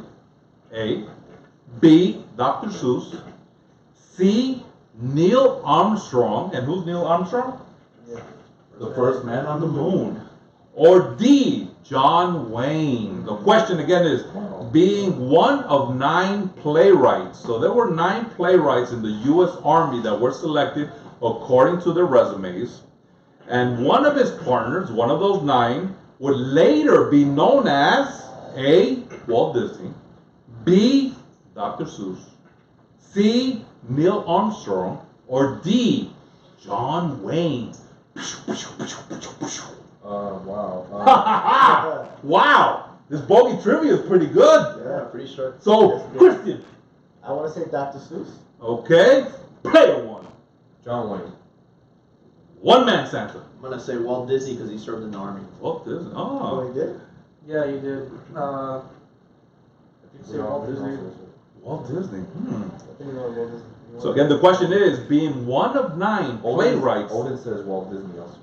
A. B. Dr. Seuss, C. Neil Armstrong, and who's Neil Armstrong? Yeah. The first man on the moon. Or D. John Wayne. The question again is, being one of 9 playwrights. So there were 9 playwrights in the U.S. Army that were selected according to their resumes. And one of his partners, one of those 9, would later be known as A. Walt Disney, B. Dr. Seuss, C. Neil Armstrong, or D. John Wayne. wow. Wow, this Bogy trivia is pretty good. Yeah, pretty sure. So, Christian. I want to say Dr. Seuss. Okay, player 1. John Wayne. One man Santa. I'm gonna say Walt Disney because he served in the army. Walt Disney. Oh, Oh, he did? Yeah, you did. I think say Walt Disney. Walt Disney. I think you know what this is. So again, the question is, being one of 9 playwrights. Odin says Walt Disney also.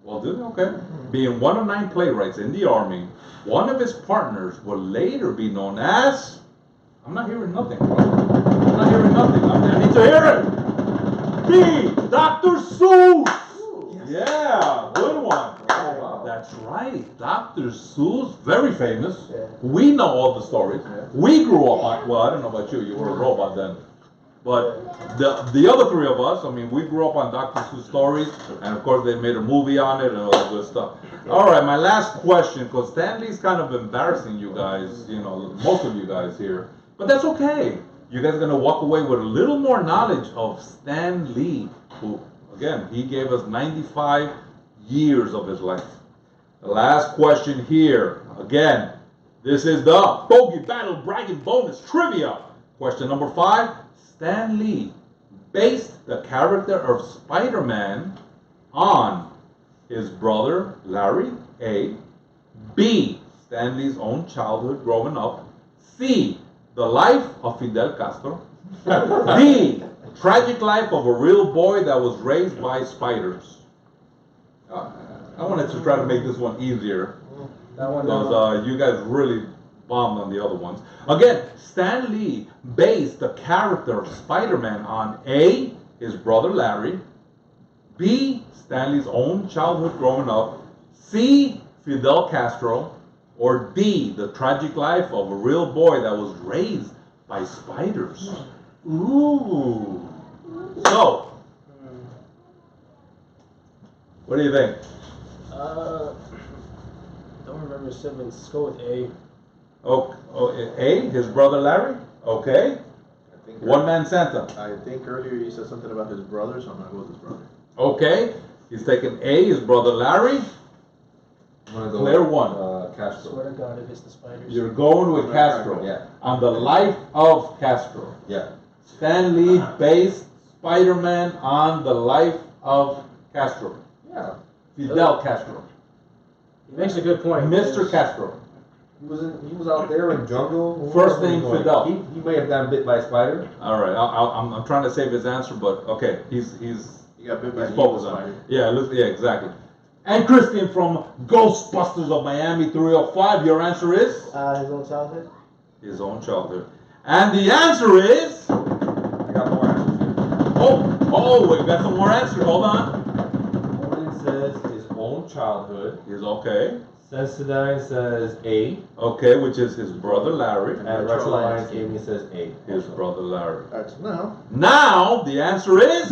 Walt Disney, okay. Being one of 9 playwrights in the Army, one of his partners will later be known as... I'm not hearing nothing, bro. I'm not hearing nothing. I need to hear it. B. Dr. Seuss. Yeah, good one. That's right. Dr. Seuss, very famous. Yeah. We know all the stories. We grew up on, well, I don't know about you, you were a robot then. But the other 3 of us, I mean, we grew up on Dr. Seuss stories, and of course they made a movie on it and all that good stuff. All right, my last question, because Stanley's kind of embarrassing you guys, you know, most of you guys here, but that's okay. You guys are going to walk away with a little more knowledge of Stan Lee, who, again, he gave us 95 years of his life. The last question here, again, this is the Bogy Battle Bragging Bonus Trivia. Question number 5. Stan Lee based the character of Spider-Man on his brother Larry, A. B. Stan Lee's own childhood growing up, C. The life of Fidel Castro, D. Tragic life of a real boy that was raised by spiders. I wanted to try to make this one easier because you guys really bombed on the other ones. Again, Stan Lee based the character of Spider-Man on A. his brother Larry, B. Stan Lee's own childhood growing up, C. Fidel Castro, or D. the tragic life of a real boy that was raised by spiders. Ooh. So, what do you think? Don't remember his siblings. Let's go with A. A, his brother Larry? Okay. I think One man Santa. I think earlier you said something about his brother, so I'm gonna go with his brother. Okay. He's taking A, his brother Larry. I'm gonna go Player with, one. Castro. Swear to God, if it's the spiders. You're going with Castro. Yeah. On the life of Castro. Yeah. Stan Lee based Spider-Man on the life of Castro. Yeah. Fidel Castro. He makes a good point. Mr. Castro. He was out there in jungle. First name Where was he Fidel. going? He may have gotten bit by a spider. All right, I'm trying to save his answer, but okay, he's He got bit by he's an focused evil on it. spider. Yeah, exactly. And Christian from Ghostbusters of Miami 305, your answer is His own childhood. his own childhood, and the answer is I got more answers here. we got some more answers. Hold on. Odin says his own childhood. He's okay. Sensodyne says A. Okay, which is his brother Larry. And Retro Alliance Gaming says A. His brother Larry. Alright, so now Now the answer is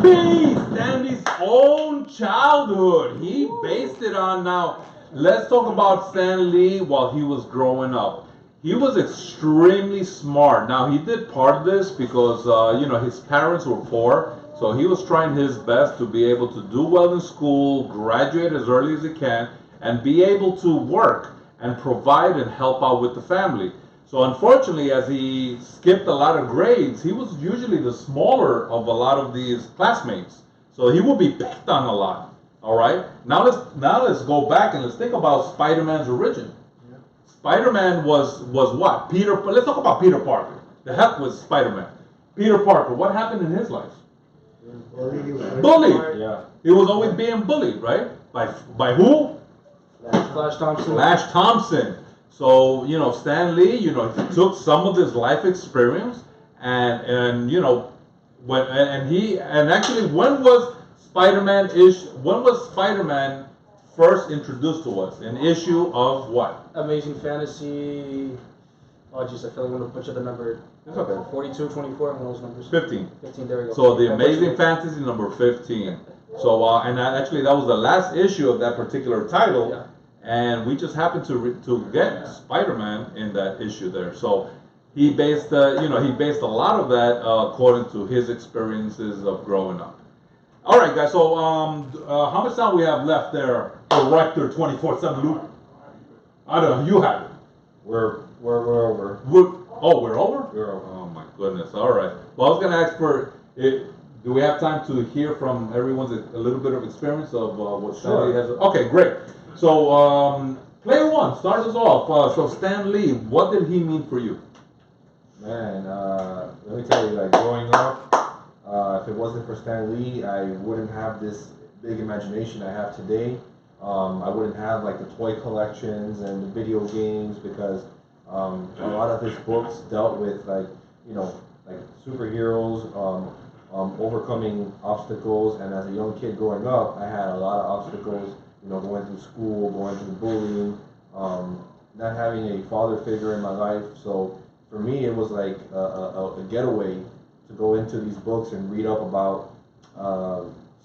B. Stanley's own childhood. He based it on. Now let's talk about Stan Lee while he was growing up. He was extremely smart. Now he did part of this because his parents were poor, so he was trying his best to be able to do well in school, graduate as early as he can, and be able to work and provide and help out with the family. So unfortunately, as he skipped a lot of grades, he was usually the smaller of a lot of these classmates. So he would be picked on a lot. All right. Now let's go back and let's think about Spider-Man's origin. Spider-Man was what? Peter. Let's talk about Peter Parker. The heck was Spider-Man? Peter Parker. What happened in his life? Bullied. Yeah. He was always being bullied, right? By who? Flash Thompson. Flash Thompson. So Stan Lee, he took some of his life experience and when was Spider-Man first introduced to us? An issue of what? Amazing Fantasy. Oh, jeez, I feel like I'm going to butcher the number. It's okay. 42, 24, one of those numbers. 15. 15, there we go. So the Amazing Fantasy number 15. So actually that was the last issue of that particular title, Yeah. and we just happened to get Spider-Man in that issue there. So he based a lot of that according to his experiences of growing up. All right, guys. So how much time we have left there, Director 24/7 Luke? I don't know. You have it. We're over. We're over? We're over. Oh my goodness. All right. Well, I was going to ask for it. Do we have time to hear from everyone's a little bit of experience of what Stan Lee has? Okay, great. So, player one, start us off. So Stan Lee, what did he mean for you? Man, let me tell you, like growing up, if it wasn't for Stan Lee, I wouldn't have this big imagination I have today. I wouldn't have like the toy collections and the video games because a lot of his books dealt with like superheroes, overcoming obstacles. And as a young kid growing up, I had a lot of obstacles. Going through school, going through bullying, not having a father figure in my life. So for me, it was like a getaway to go into these books and read up about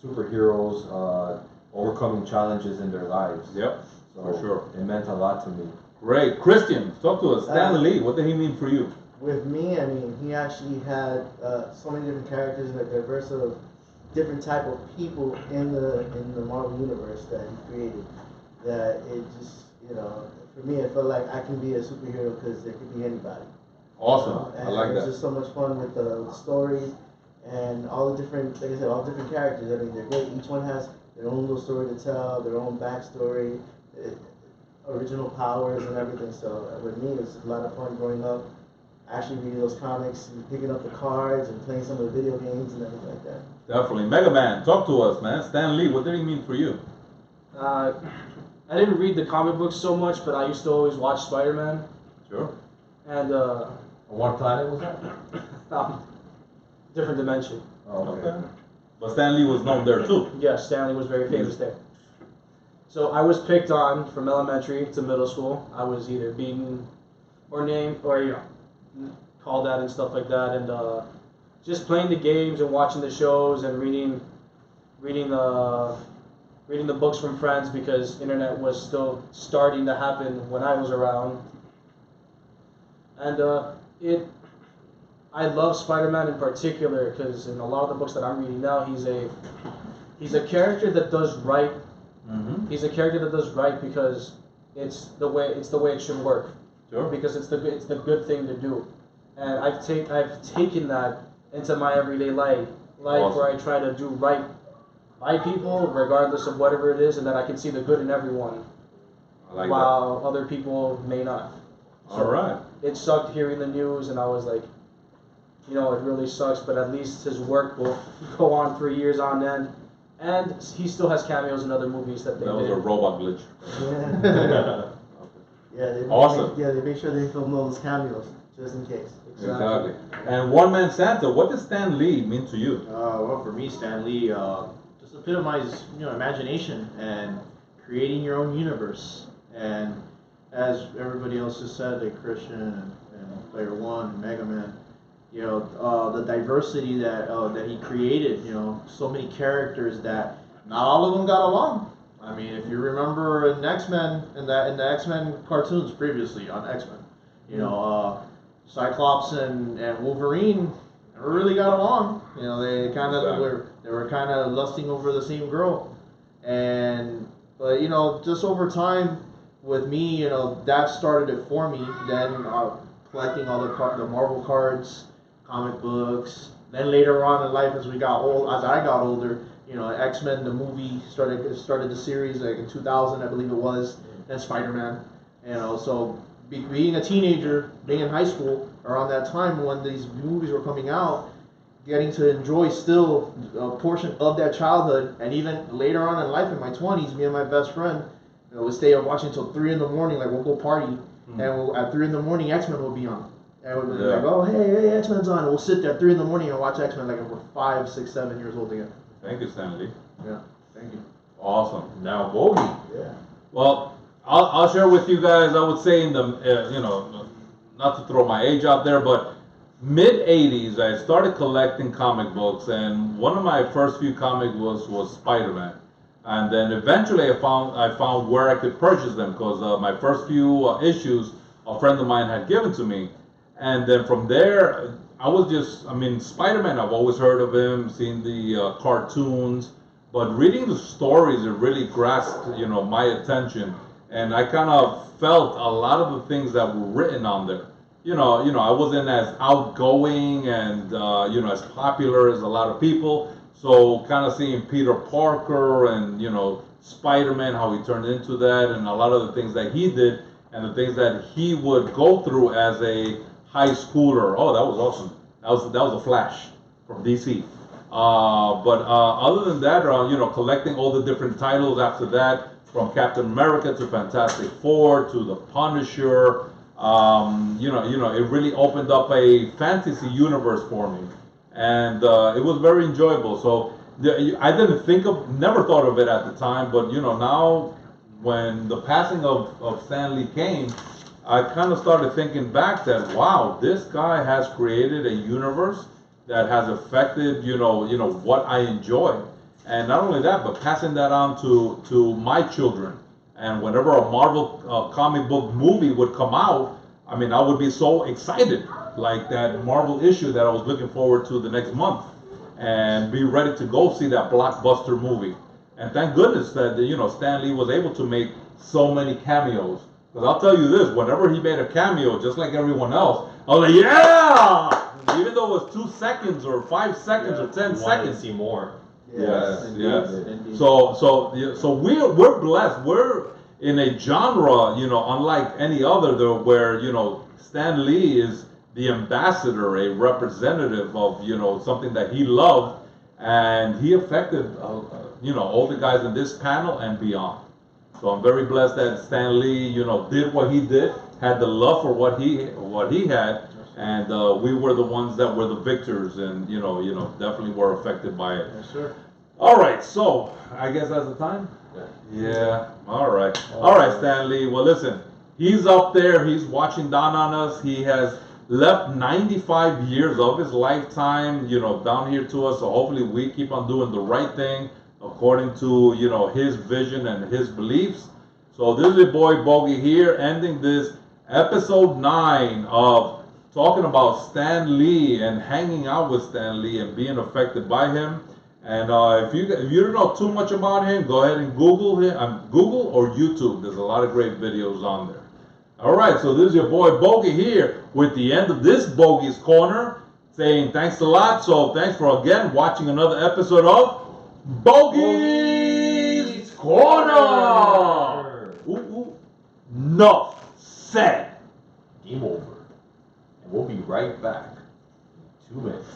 superheroes overcoming challenges in their lives. Yep, So for sure. it meant a lot to me. Great. Christian, talk to us. Stan Lee, what did he mean for you? With me, I mean, he actually had so many different characters and a diverse of different type of people in the Marvel universe that he created. That it just, for me, it felt like I can be a superhero because it could be anybody. Awesome. And I like it was that. just so much fun with the stories and all the different, like I said, all the different characters. I mean, they're great. Each one has their own little story to tell, their own backstory, original powers and everything. So with me, it was a lot of fun growing up, actually reading those comics and picking up the cards and playing some of the video games and everything like that. Definitely. MegaMan, talk to us, man. Stan Lee, what did he mean for you? I didn't read the comic books so much, but I used to always watch Spider-Man. Sure. And On what planet was that? different dimension. Oh, okay. But Stan Lee was known there too. Yes, Stanley was very famous there. So I was picked on from elementary to middle school. I was either beaten or named or called at and stuff like that. And just playing the games and watching the shows and reading the books from friends because internet was still starting to happen when I was around. And I love Spider-Man in particular because in a lot of the books that I'm reading now, he's a character that does right. Mm-hmm. He's a character that does right because it's the way it should work. Sure. Because it's the good thing to do, and I've taken that into my everyday life Awesome. where I try to do right by people regardless of whatever it is, and that I can see the good in everyone, I like while other people may not. that. All right. It sucked hearing the news, and I was like, it really sucks, but at least his work will go on for years on end, and he still has cameos in other movies that they That was did. a robot glitch. Yeah. Yeah, Awesome. They make sure they film those cameos just in case. Exactly. And One Man Santa, what does Stan Lee mean to you? Well, for me, Stan Lee just epitomizes imagination and creating your own universe. And as everybody else just said, like Christian and Player One and MegaMan, the diversity that he created. So many characters that not all of them got along. I mean, if you remember in X-Men, in the X-Men cartoons previously on X-Men, Cyclops and Wolverine never really got along. They kind of were kind of lusting over the same girl, but just over time with me, that started it for me. Then collecting all the Marvel cards, comic books. Then later on in life, as I got older. X-Men, the movie started the series like in 2000, I believe it was. Then Spider-Man. So being a teenager, being in high school around that time when these movies were coming out, getting to enjoy still a portion of that childhood, and even later on in life in my 20s, me and my best friend would stay up watching until 3 in the morning. Like we'll go party, and at 3 in the morning, X-Men will be on. And we'll be like, oh hey, X-Men's on. And we'll sit there at 3 in the morning and watch X-Men like we're 5, 6, 7 years old again. Thank you, Stan Lee. Yeah, thank you. Awesome. Now, Bogy. Yeah. Well, I'll share with you guys. I would say in the not to throw my age out there, but mid '80s, I started collecting comic books, and one of my first few comic books was Spider-Man. And then eventually, I found where I could purchase them because my first few issues a friend of mine had given to me, and then from there. Spider-Man, I've always heard of him, seen the cartoons, but reading the stories, it really grasped, my attention. And I kind of felt a lot of the things that were written on there. I wasn't as outgoing and, as popular as a lot of people. So kind of seeing Peter Parker and, Spider-Man, how he turned into that, and a lot of the things that he did, and the things that he would go through as a high schooler. Oh, that was awesome. That was a Flash from DC. But other than that, collecting all the different titles after that, from Captain America to Fantastic Four to the Punisher, it really opened up a fantasy universe for me, and it was very enjoyable. So I never thought of it at the time, but now when the passing of Stan Lee came, I kind of started thinking back that, wow, this guy has created a universe that has affected, what I enjoy. And not only that, but passing that on to my children. And whenever a Marvel comic book movie would come out, I would be so excited, like that Marvel issue that I was looking forward to the next month, and be ready to go see that blockbuster movie. And thank goodness that, Stan Lee was able to make so many cameos. Because I'll tell you this, whenever he made a cameo, just like everyone else, I was like, yeah! Even though it was 2 seconds or 5 seconds or 10 seconds. See more. Yes. So we're blessed. We're in a genre, unlike any other, though, where Stan Lee is the ambassador, a representative of something that he loved, and he affected all the guys in this panel and beyond. So I'm very blessed that Stan Lee, did what he did, had the love for what he had, and we were the ones that were the victors, and definitely were affected by it. Yes, sir. All right, so I guess that's the time. Yeah. All right, Stan Lee. Well, listen, he's up there. He's watching down on us. He has left 95 years of his lifetime, down here to us. So hopefully we keep on doing the right thing according to, his vision and his beliefs. So this is your boy Bogy here, ending this episode 9 of talking about Stan Lee and hanging out with Stan Lee and being affected by him. And if you don't know too much about him, go ahead and Google him, Google or YouTube. There's a lot of great videos on there. All right, so this is your boy Bogy here with the end of this Bogy's Corner, saying thanks a lot. So thanks for again watching another episode of Bogy's Corner. Enough said. Game over. And we'll be right back in 2 minutes.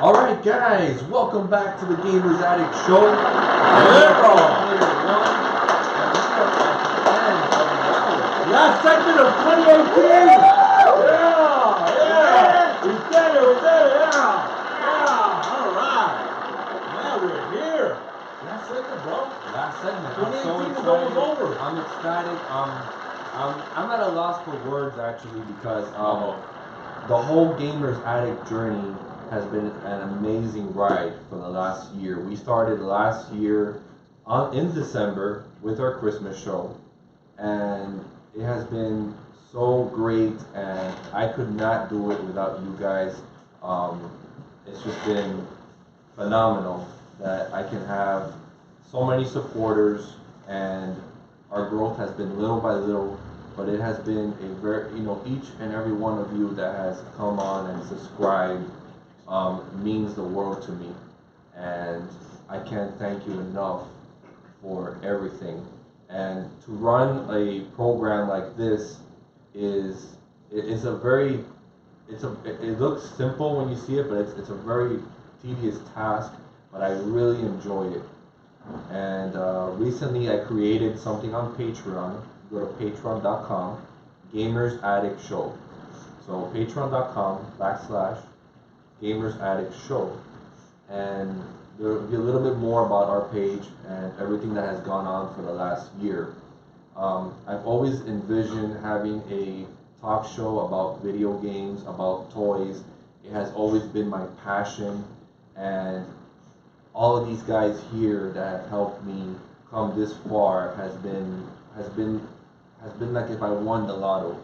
All right, guys, welcome back to the Gamers Addict Show. Last segment of 2018. Yeah. We did it. Yeah. All right. Now we're here. Last segment, bro. Last segment. 2018 is almost over. I'm ecstatic. I'm at a loss for words actually because the whole Gamers Addict journey has been an amazing ride for the last year. We started last year in December with our Christmas show, and it has been so great, and I could not do it without you guys. It's just been phenomenal that I can have so many supporters, and our growth has been little by little, but it has been a very, each and every one of you that has come on and subscribed means the world to me, and I can't thank you enough for everything. And to run a program like this it looks simple when you see it, but it's a very tedious task, but I really enjoy it. And recently I created something on Patreon. Go to patreon.com, Gamers Addict Show. So patreon.com/Gamers Addict Show. And there'll be a little bit more about our page and everything that has gone on for the last year. I've always envisioned having a talk show about video games, about toys. It has always been my passion, and all of these guys here that have helped me come this far has been like if I won the lotto.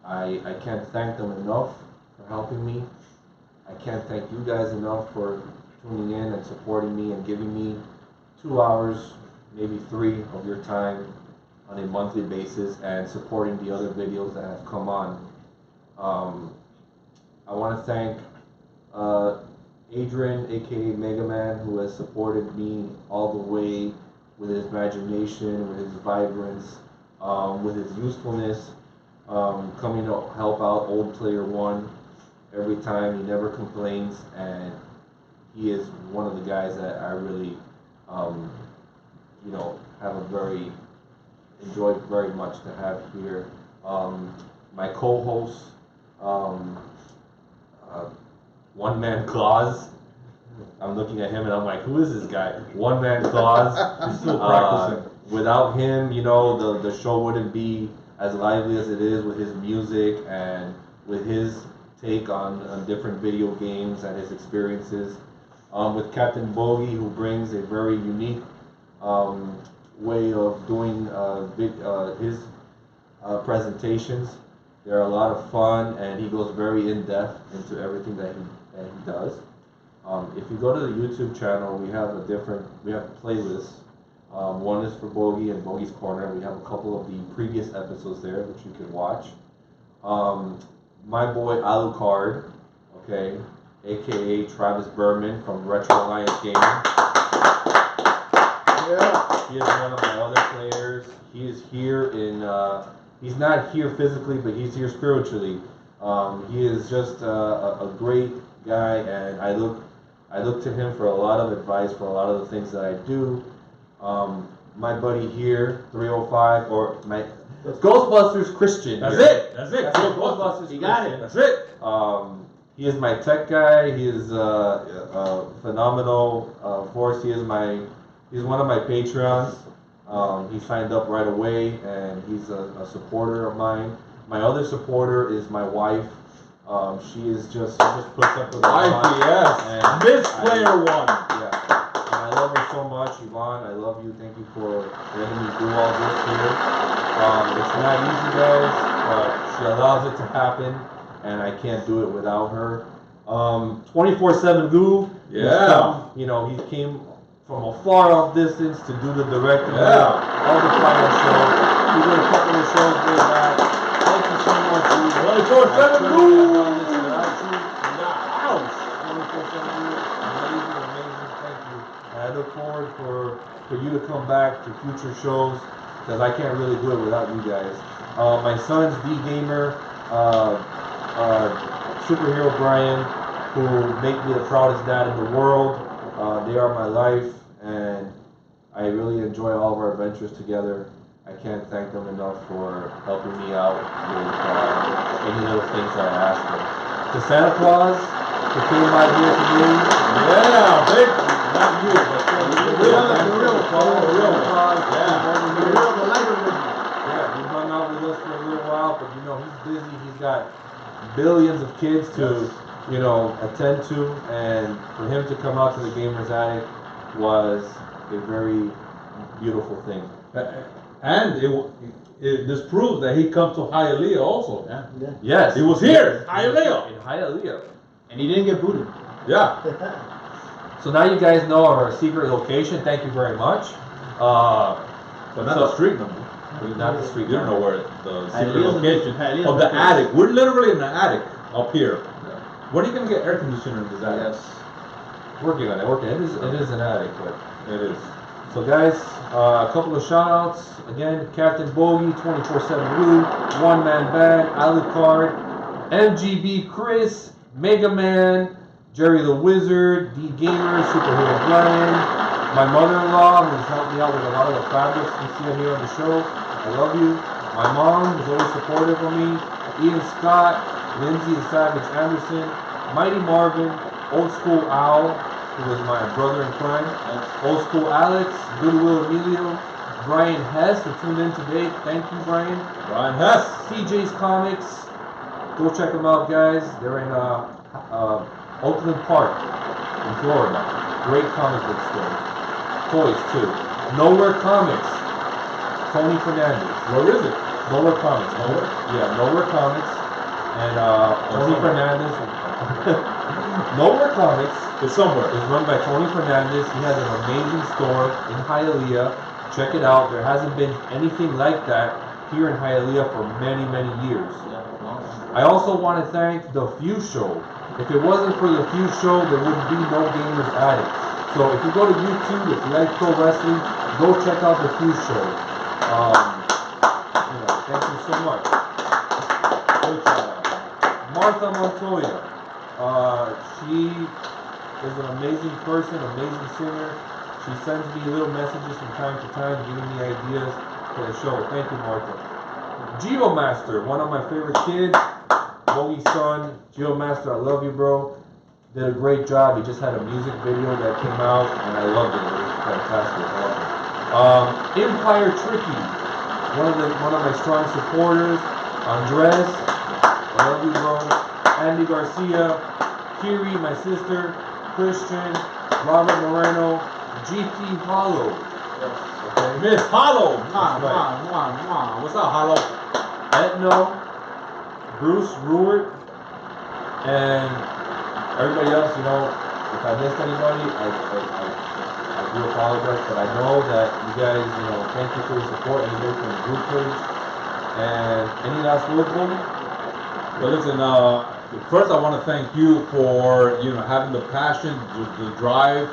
I can't thank them enough for helping me. I can't thank you guys enough for tuning in and supporting me and giving me 2 hours, maybe 3 of your time on a monthly basis and supporting the other videos that have come on. I want to thank Adrian, aka MegaMan, who has supported me all the way with his imagination, with his vibrance, with his usefulness, coming to help out old player one every time. He never complains, and he is one of the guys that I really, enjoyed very much to have here. My co-host, One Man Claus. I'm looking at him and I'm like, who is this guy? One Man Claus. He's still practicing. Without him, the show wouldn't be as lively as it is with his music and with his take on different video games and his experiences. With Captain Bogy, who brings a very unique way of doing his presentations. They're a lot of fun, and he goes very in-depth into everything that he does. If you go to the YouTube channel, we have playlists. One is for Bogy and Bogy's Corner. We have a couple of the previous episodes there that you can watch. My boy Alucard, okay, aka Travis Berman from Retro Alliance Gaming. Yeah. He is one of my other players. He is here he's not here physically, but he's here spiritually. He is just a great guy, and I look to him for a lot of advice for a lot of the things that I do. My buddy here, 305, or my Ghostbusters Christian. That's here. it. That's it. Ghostbusters You got Christian. it. That's it. He is my tech guy. He is a phenomenal force. He's one of my Patreons. He signed up right away, and he's a supporter of mine. My other supporter is my wife. She just puts up with Wifey, yes. Miss Player One. Yeah. And I love her so much, Yvonne. I love you. Thank you for letting me do all this here. It's not easy, guys, but she allows it to happen, and I can't do it without her. 24/7 Lou. Yeah. He came from a far off distance to do the directing of all the final shows. He did a couple of shows way back. Thank you so much, Lou. 24/7 Lou. I look forward for you to come back to future shows, because I can't really do it without you guys. My son's D-Gamer, Superhero Brian, who make me the proudest dad in the world. They are my life, and I really enjoy all of our adventures together. I can't thank them enough for helping me out with any little things that I ask them. To Santa Claus, who came by here today. Yeah, big. Not you, but The real Claus. The lighter one. Yeah, he hung out with us for a little while, but he's busy. He's got billions of kids to, you know, attend to, and for him to come out to the Gamers Attic was a very beautiful thing. And this proves that he comes to Hialeah also. Yeah. Yes, He was here, Hialeah. in Hialeah. And he didn't get booted. Yeah. So now you guys know our secret location. Thank you very much. But not the street number. Not the street You don't know number. where the secret Hialeah's location Hialeah's of the the attic. We're literally in the attic up here. Yeah. When are you gonna get air conditioner in this attic? Yes. Working on it. Working. It is an attic, but It is. so guys, a couple of shout outs. Again, Captain Bogy, 24/7 Blue, One Man Band, Alucard, MGB Chris, MegaMan, Jerry the Wizard, D-Gamer, Superhero Brian, my mother-in-law who's helped me out with a lot of the fabrics you see here on the show. I love you. My mom who's always supportive of me, Ian Scott, Lindsay and Savage Anderson, Mighty Marvin, Old School Owl, who was my brother in crime, Old School Alex, Goodwill Emilio, Brian Hess, who tuned in today. Thank you, Brian. Brian Hess. TJ's Comics. Go check them out, guys. They're in Oakland Park in Florida. Great comic book store. Toys, too. Nowhere Comics. Tony Fernandez. Where is it? Nowhere Comics. Nowhere? Yeah, Nowhere Comics. And Tony somewhere. Fernandez. Nowhere Comics It's somewhere. is run by Tony Fernandez. He has an amazing store in Hialeah. Check it out. There hasn't been anything like that here in Hialeah for many, many years. I also want to thank the Fuse Show. If it wasn't for the Fuse Show, there would be no Gamers Attic. So if you go to YouTube, if you like pro wrestling, go check out the Fuse Show. Thank you so much. Martha Montoya. She is an amazing person, amazing singer. She sends me little messages from time to time, giving me ideas for the show. Thank you, Martha. Geomaster, one of my favorite kids. Bogy's son, Geomaster, I love you, bro. Did a great job. He just had a music video that came out, and I loved it. It was fantastic. Awesome. Empire Tricky, one of my strong supporters. Andres, I love you, bro. Andy Garcia, Kiri, my sister, Christian, Robert Moreno, GT Hollow. Okay. Miss Hollow. Right. What's up, Hollow? Etno, Bruce Ruart, and everybody else. You know, if I missed anybody, I do apologize, but I know that you guys, you know, thank you for your support. Anybody from the group page. And any last words, Bogy? Well, listen. First, I want to thank you for having the passion, the drive,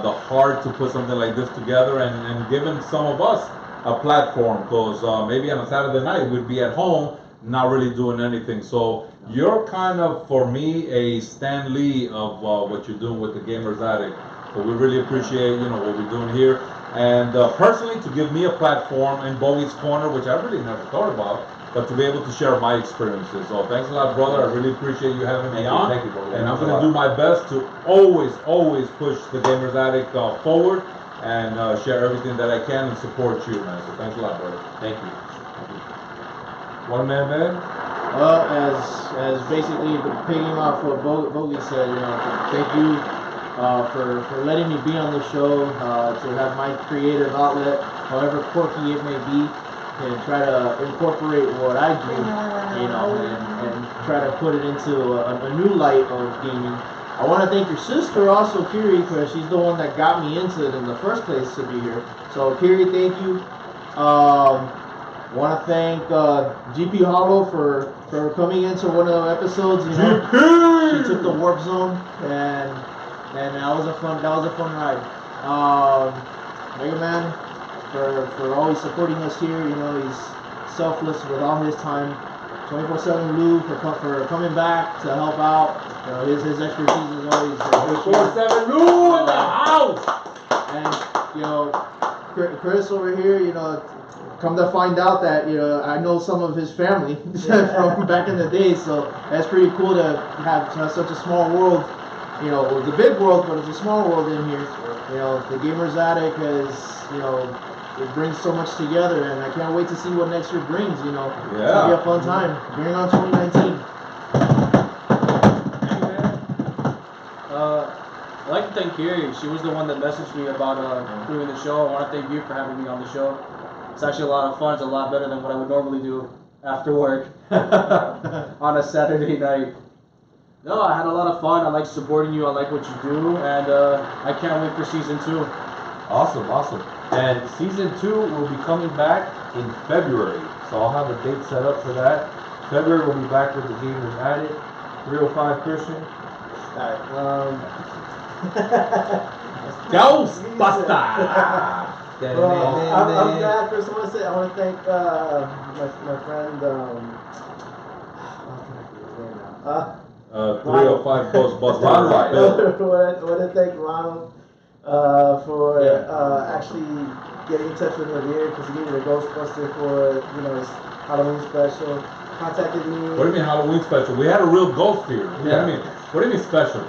the heart to put something like this together, and giving some of us a platform. Because maybe on a Saturday night we'd be at home, not really doing anything. So you're kind of, for me, a Stan Lee of what you're doing with the Gamers Attic. So we really appreciate what we're doing here. And personally, to give me a platform in Bowy's Corner, which I really never thought about, but to be able to share my experiences. So thanks a lot, brother. I really appreciate you having me on. Thank you, Bogy. And I'm going to do my best to always push the Gamers Attic forward and share everything that I can and support you, man. So thanks a lot, brother. Thank you. One man band. Well, as basically picking off what Bogy said, thank you for letting me be on the show, to have my creative outlet, however quirky it may be, and try to incorporate what I do, and try to put it into a new light of gaming. I want to thank your sister also, Kiri, because she's the one that got me into it in the first place to be here. So Kiri, thank you. Want to thank GP Hollow for coming into one of the episodes. She took the warp zone, and that was a fun ride. MegaMan for always supporting us here. He's selfless with all his time. 24/7 Lou for coming back to help out. His expertise is always 24/7 Lou in the house. And Chris over here, come to find out that I know some of his family from back in the day, so that's pretty cool to have such a small world. The big world, but it's a small world in here. The Gamers Attic is, it brings so much together, and I can't wait to see what next year brings. It's gonna be a fun time. Bring on 2019. thank Carrie. She was the one that messaged me about doing the show. I want to thank you for having me on the show. It's actually a lot of fun. It's a lot better than what I would normally do after work on a Saturday night. No, I had a lot of fun. I like supporting you. I like what you do, and I can't wait for season 2. Awesome, awesome. And season 2 will be coming back in February. So I'll have a date set up for that. February we'll be back with the Gamers Addict. 305 Christian. Ghostbuster! I'm glad. First, I want to thank my friend. How can I forget his name now? 305 Ghostbuster. Ron I want to thank Ronald for actually getting in touch with Javier because he needed a Ghostbuster for his Halloween special. Contacted me. What do you mean Halloween special? We had a real ghost here. Yeah. What do you mean special?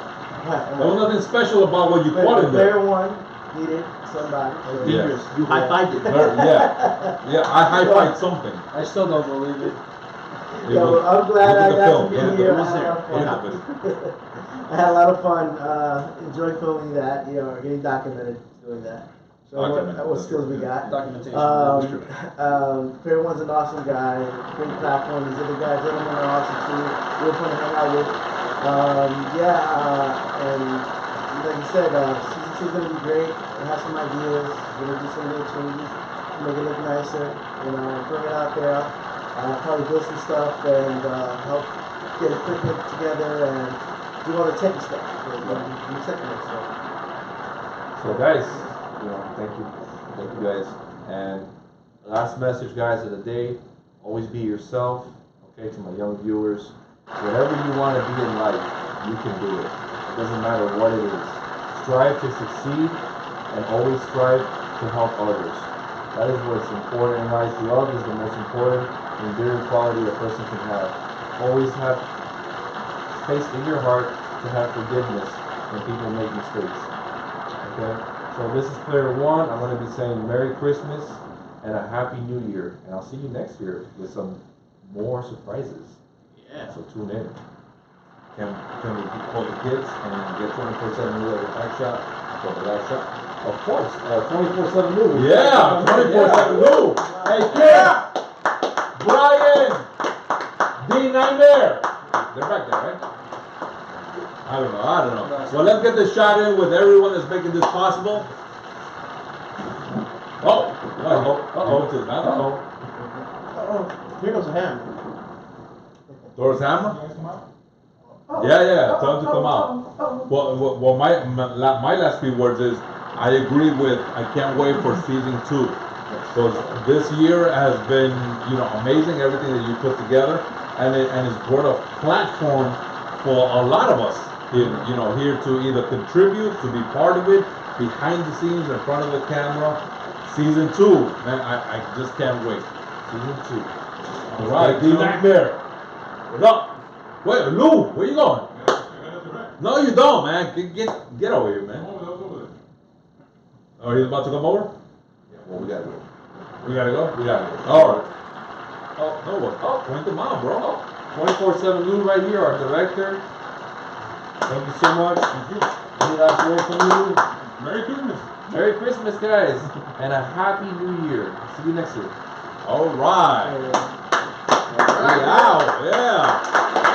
There was nothing special about what you caught in there. Player one needed somebody. Yeah. You high-fived it. Yeah, I high-fived something. I still don't believe it. I'm glad I got to be here. It was there. I had a lot of fun. Enjoyed filming that. Getting documented doing that. So what skills we got? Documentation. Player One's an awesome guy. Great platform. These other guys, gentlemen, are awesome too. Real fun to hang out with. And like you said, season 2 is gonna be great. I have some ideas. We're gonna do some little changes to make it look nicer. Bring it out there. Probably build some stuff and help get equipment together and do all the techie stuff. So guys, thank you guys. And last message, guys, of the day: always be yourself. Okay, to my young viewers, whatever you want to be in life, you can do it. It doesn't matter what it is. Strive to succeed, and always strive to help others. That is what's important in life. Love is the most important enduring quality a person can have. Always have space in your heart to have forgiveness when people make mistakes. Okay? So this is Player One. I'm going to be saying Merry Christmas and a Happy New Year. And I'll see you next year with some more surprises. Yeah. So tune in. Can we call the kids and get 24/7 new at the back shot for the last shot? Of course, 24/7 News. Yeah, 24/7 new. Hey, yeah. Brian, D Nightmare. They're back there, right? I don't know. Well, let's get this shot in with everyone that's making this possible. Uh-oh. Here goes a ham. Doris Hammer? Yeah, tell him to come out. Well, my last few words is, I agree with, I can't wait for season 2. Because this year has been, amazing, everything that you put together. And it's brought a platform for a lot of us here, here to either contribute, to be part of it, behind the scenes, in front of the camera. Season 2, man, I just can't wait. Season 2. All right, D Nightmare. What up? Wait, Lou, where you going? No, you don't, man. Get over here, man. Oh, he's about to come over? Yeah, well, we gotta go. We gotta go? We gotta go. All right. Oh, no, what? Oh, point them out, bro. 24/7 News right here, our director. Thank you so much. Any last words from you? Merry Christmas. Merry Christmas, guys, and a Happy New Year. See you next year. All right. We out. Yeah.